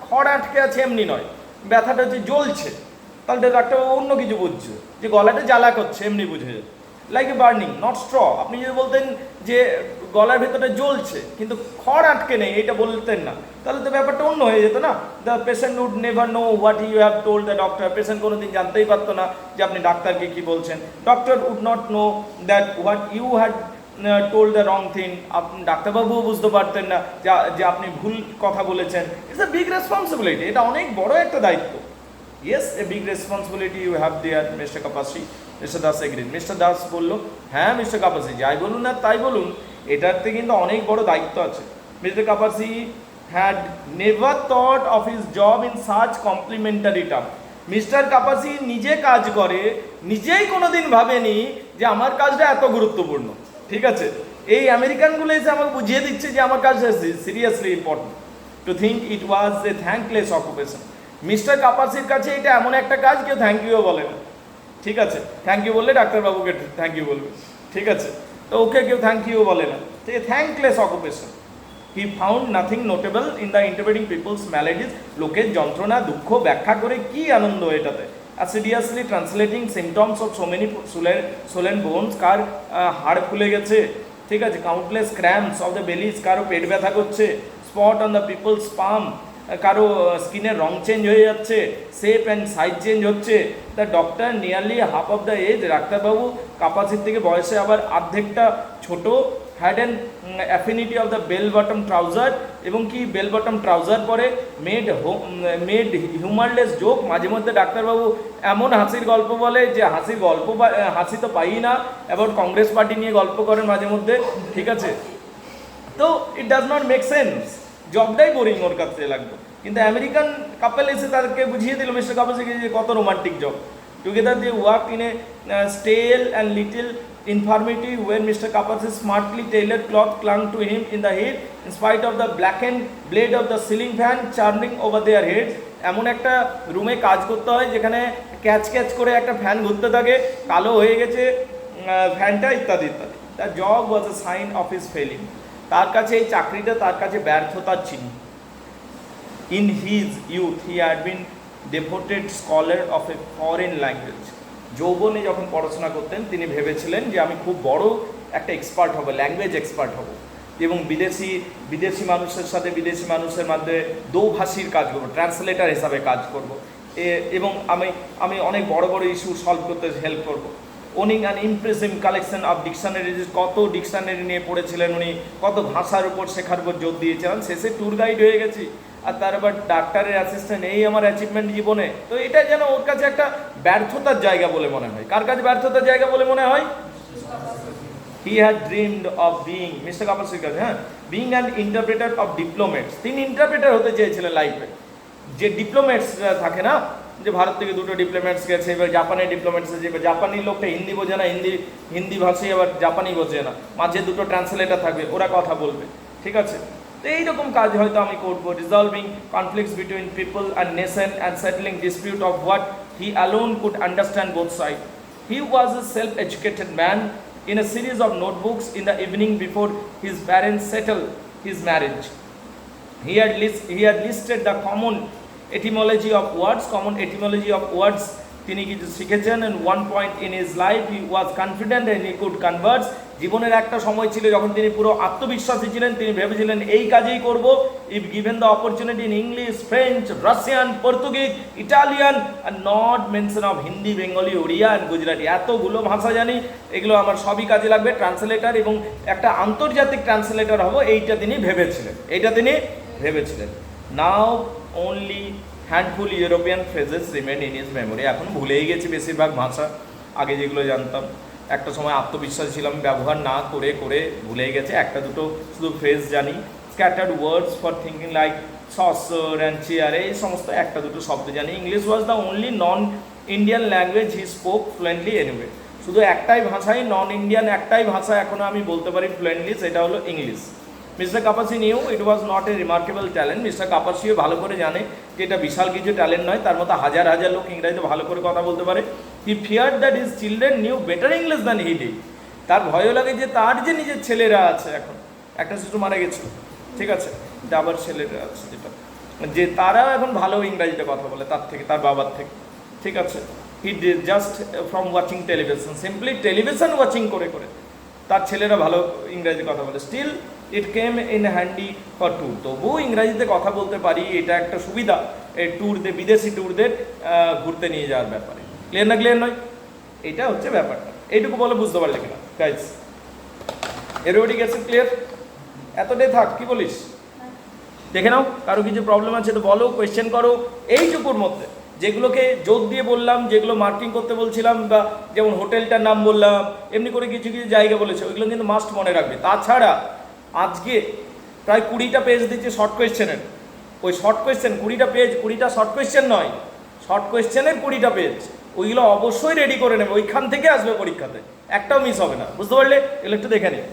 খড় আটকে আছে এমনি নয়, ব্যথাটা যে জ্বলছে, তাহলে ডাক্তারবাবু অন্য কিছু বুঝছে, যে গলাটা জ্বালা করছে এমনি বুঝে যেত। Like a burning not straw, আপনি যদি বলতেন যে গলার ভেতরে জ্বলছে কিন্তু খড় আটকে নেই, এটা বলতেন না, তাহলে তো ব্যাপারটা অন্য হয়ে যেত না। The patient would never know what you have told the doctor, patient কোনোদিন জানতেই পারতো না যে আপনি ডাক্তারকে কী বলছেন। Doctor would not know that what you had told the wrong thing, আপনি ডাক্তারবাবুও বুঝতে পারতেন না যে আপনি ভুল কথা বলেছেন। ইটস এ বিগ রেসপন্সিবিলিটি, এটা অনেক বড় একটা দায়িত্ব। Yes, a big responsibility you have there Mr Kapasi. Mr Das agreed. Mr Das বলল, হ্যাঁ মিস্টার কাপাসি, যাই বলুন আর তাই বলুন, এটাতে কিন্তু অনেক বড় দায়িত্ব আছে। Mr Kapasi had never thought of his job in such complimentary term. Mr Kapasi নিজে কাজ করে, নিজেই কোনোদিন ভাবেনি যে আমার কাজটা এত গুরুত্বপূর্ণ। ঠিক আছে, এই আমেরিকানগুলো এসে আমাকে বুঝিয়ে দিচ্ছে যে আমার কাজটা seriously important. To think it was a thankless occupation. Mr কাপাসির কাছে এটা এমন একটা কাজ কেউ থ্যাংক ইউও বলে না। ঠিক আছে, থ্যাংক ইউ বললে ডাক্তারবাবুকে থ্যাংক ইউ বলবে, ঠিক আছে, তো ওকে কেউ থ্যাংক ইউ বলে না। তো a thankless occupation. He found nothing notable in the interpreting people's maladies. লোকের যন্ত্রণা দুঃখ ব্যাখ্যা করে কি আনন্দ এটাতে। Assiduously translating symptoms of so many swollen bones, কার হাড় ফুলে গেছে, ঠিক আছে, countless cramps of the bellies, কারো পেট ব্যথা করছে, spot on the people's palm, কারো স্কিনের রং চেঞ্জ হয়ে যাচ্ছে, শেপ অ্যান্ড সাইজ চেঞ্জ হচ্ছে। The doctor nearly half of the age, ডাক্তারবাবু কাপাসির থেকে বয়সে আবার অর্ধেকটা ছোট, had an affinity of the bell bottom trouser, এবং কি বেল বটম ট্রাউজার পরে, মেড হিউমারলেস জোক, মাঝে মধ্যে ডাক্তারবাবু এমন হাসির গল্প বলে যে হাসি তো পাই না, এবার কংগ্রেস পার্টি নিয়ে গল্প করেন মাঝে মধ্যে, ঠিক আছে। তো it does not make sense, জবটাই বোরিং ওর কাছে লাগতো। কিন্তু আমেরিকান কাপল এসে তাদেরকে বুঝিয়ে দিল মিস্টার কাপাসিকে যে কত romantic job. Together they work in a stale and little infirmity when Mr. Kapas's smartly tailored cloth clung to him in the heat in spite of the blackened blade of the ceiling fan churning over their heads. এমন একটা রুমে কাজ করতে হয় যেখানে catch catch করে একটা fan ঘুরতে থাকে, কালো হয়ে গেছে ফ্যানটা, ইত্যাদি ইত্যাদি। The job was a sign of his failing, তার কাছে এই চাকরিটা তার কাছে ব্যর্থতার চিহ্ন। In his youth he had been devoted scholar of a foreign language. যৌবনে যখন পড়াশোনা করতেন তিনি ভেবেছিলেন যে আমি খুব বড় একটা এক্সপার্ট হব, ল্যাঙ্গুয়েজ এক্সপার্ট হব, এবং বিদেশি মানুষের সাথে বিদেশি মানুষের মধ্যে দোভাষীর কাজ করবো, ট্রান্সলেটার হিসাবে কাজ করব, এবং আমি অনেক বড় বড় ইস্যু সলভ করতে হেল্প করব। Owning an impressive collection of dictionaries, কত ডিকশনারি নিয়ে পড়েছিলেন উনি, কত ভাষার উপর শেখার উপর জোর দিয়েছিলেন, শেষে ট্যুর গাইড হয়ে গেছি, আর তার আবার ডাক্তারের অ্যাসিস্ট্যান্ট, এই আমার অ্যাচিভমেন্ট জীবনে। তো এটা যেন ওর কাছে একটা ব্যর্থতার জায়গা বলে মনে হয়। কার কাছে ব্যর্থতার জায়গা বলে মনে হয়? He had dreamed of being, Mr কাপাসির কাছে, হ্যাঁ, being an interpreter of diplomats. তিনি ইন্টারপ্রেটার হতে চেয়েছিলেন লাইফে। যে ডিপ্লোমেটস থাকে না, যে ভারত থেকে দুটো ডিপ্লোমেটস গেছে, এবার জাপানের ডিপ্লোমেটস আছে, এবার জাপানি লোকটা হিন্দি বোঝে না, হিন্দি ভাষী আবার জাপানি বোঝে না, মাঝে দুটো ট্রান্সলেটার থাকবে, ওরা কথা বলবে, ঠিক আছে। তো এইরকম কাজ হয়তো আমি করবো। Resolving conflicts between people and nation and settling dispute of what he alone could understand both side. He was a self educated man in a series of notebooks in the evening before his parents settled his marriage. He had listed the common etymology of words তিনি কিছু শিখেছেন, and one point in his life he was confident and he could converse. জীবনের একটা সময় ছিল যখন তিনি পুরো আত্মবিশ্বাসী ছিলেন, তিনি ভেবেছিলেন এই কাজেই করব, if given the opportunity in English, French, Russian, Portuguese, Italian, and not mention of Hindi, Bengali, Oriya and Gujarati. এতগুলো ভাষা জানি, এগুলো আমার সবই কাজে লাগবে, ট্রান্সলেটর এবং একটা আন্তর্জাতিক ট্রান্সলেটর হব, এইটা তিনি ভেবেছিলেন। Now only handful European phrases remain in his memory. এখন ভুলেই গেছি বেশিরভাগ ভাষা, আগে যেগুলো জানতাম। একটা সময় আত্মবিশ্বাস ছিলাম, ব্যবহার না করে করে ভুলেই গেছে, একটা দুটো শুধু ফ্রেজ জানি। Scattered words for thinking like saucer and chair, এই সমস্ত একটা দুটো শব্দ জানি। English was the only non Indian language he spoke fluently anyway. শুধু একটাই ভাষাই নন ইন্ডিয়ান, একটাই ভাষা এখনও আমি বলতে পারি ফ্লুয়েন্টলি, সেটা হলো English. Mr Kapasi knew it was not a remarkable talent. Mr কাপাসিও ভালো করে জানে যে এটা বিশাল কিছু ট্যালেন্ট নয়, তার মতো হাজার হাজার লোক ইংরাজিতে ভালো করে কথা বলতে পারে। He feared that his children knew better English than he did. তার ভয়ও লাগে যে তার যে নিজের ছেলেরা আছে, এখন একটা শিশু মারা গেছিল, ঠিক আছে, আবার ছেলেরা আছে যেটা, যে তারা এখন ভালো ইংরাজিতে কথা বলে তার থেকে, তার বাবার থেকে, ঠিক আছে। He just from watching television, simply television watching করে করে তার ছেলেরা ভালো ইংরাজি কথা বলে। Still it came in handy for tour. তবুও ইংরাজিতে কথা বলতে পারি, এটা একটা সুবিধা এই ট্যুরদের, বিদেশি ট্যুরদের ঘুরতে নিয়ে যাওয়ার ব্যাপারে। ক্লিয়ার না ক্লিয়ার নয়? এটা হচ্ছে ব্যাপারটা। এইটুকু বলে বুঝতে পারলে কিনা গাইজ? এরোডি গেছে ক্লিয়ার? এতটাই থাক, কি বলিস? দেখে নাও, কারো কিছু প্রবলেম আছে তো বলো, কোয়েশ্চেন করো। এইটুকুর মধ্যে যেগুলোকে যোগ দিয়ে বললাম, যেগুলো মার্কিং করতে বলছিলাম, বা যেমন হোটেলটার নাম বললাম, এমনি করে কিছু কিছু জায়গা বলেছে, ওইগুলো কিন্তু মাস্ট মনে রাখবে। তাছাড়া আজকে প্রায় 20টা পেজ দিচ্ছে শর্ট কোয়েশ্চেনের। ওই শর্ট কোয়েশ্চেন 20টা পেজ, 20টা শর্ট কোয়েশ্চেন নয়, শর্ট কোয়েশ্চেনের 20টা পেজ, ওইগুলো অবশ্যই রেডি করে নেবে, ওইখান থেকে আসবে পরীক্ষাতে, একটাও মিস হবে না। বুঝতে পারলে? এগুলো একটু দেখে নিই।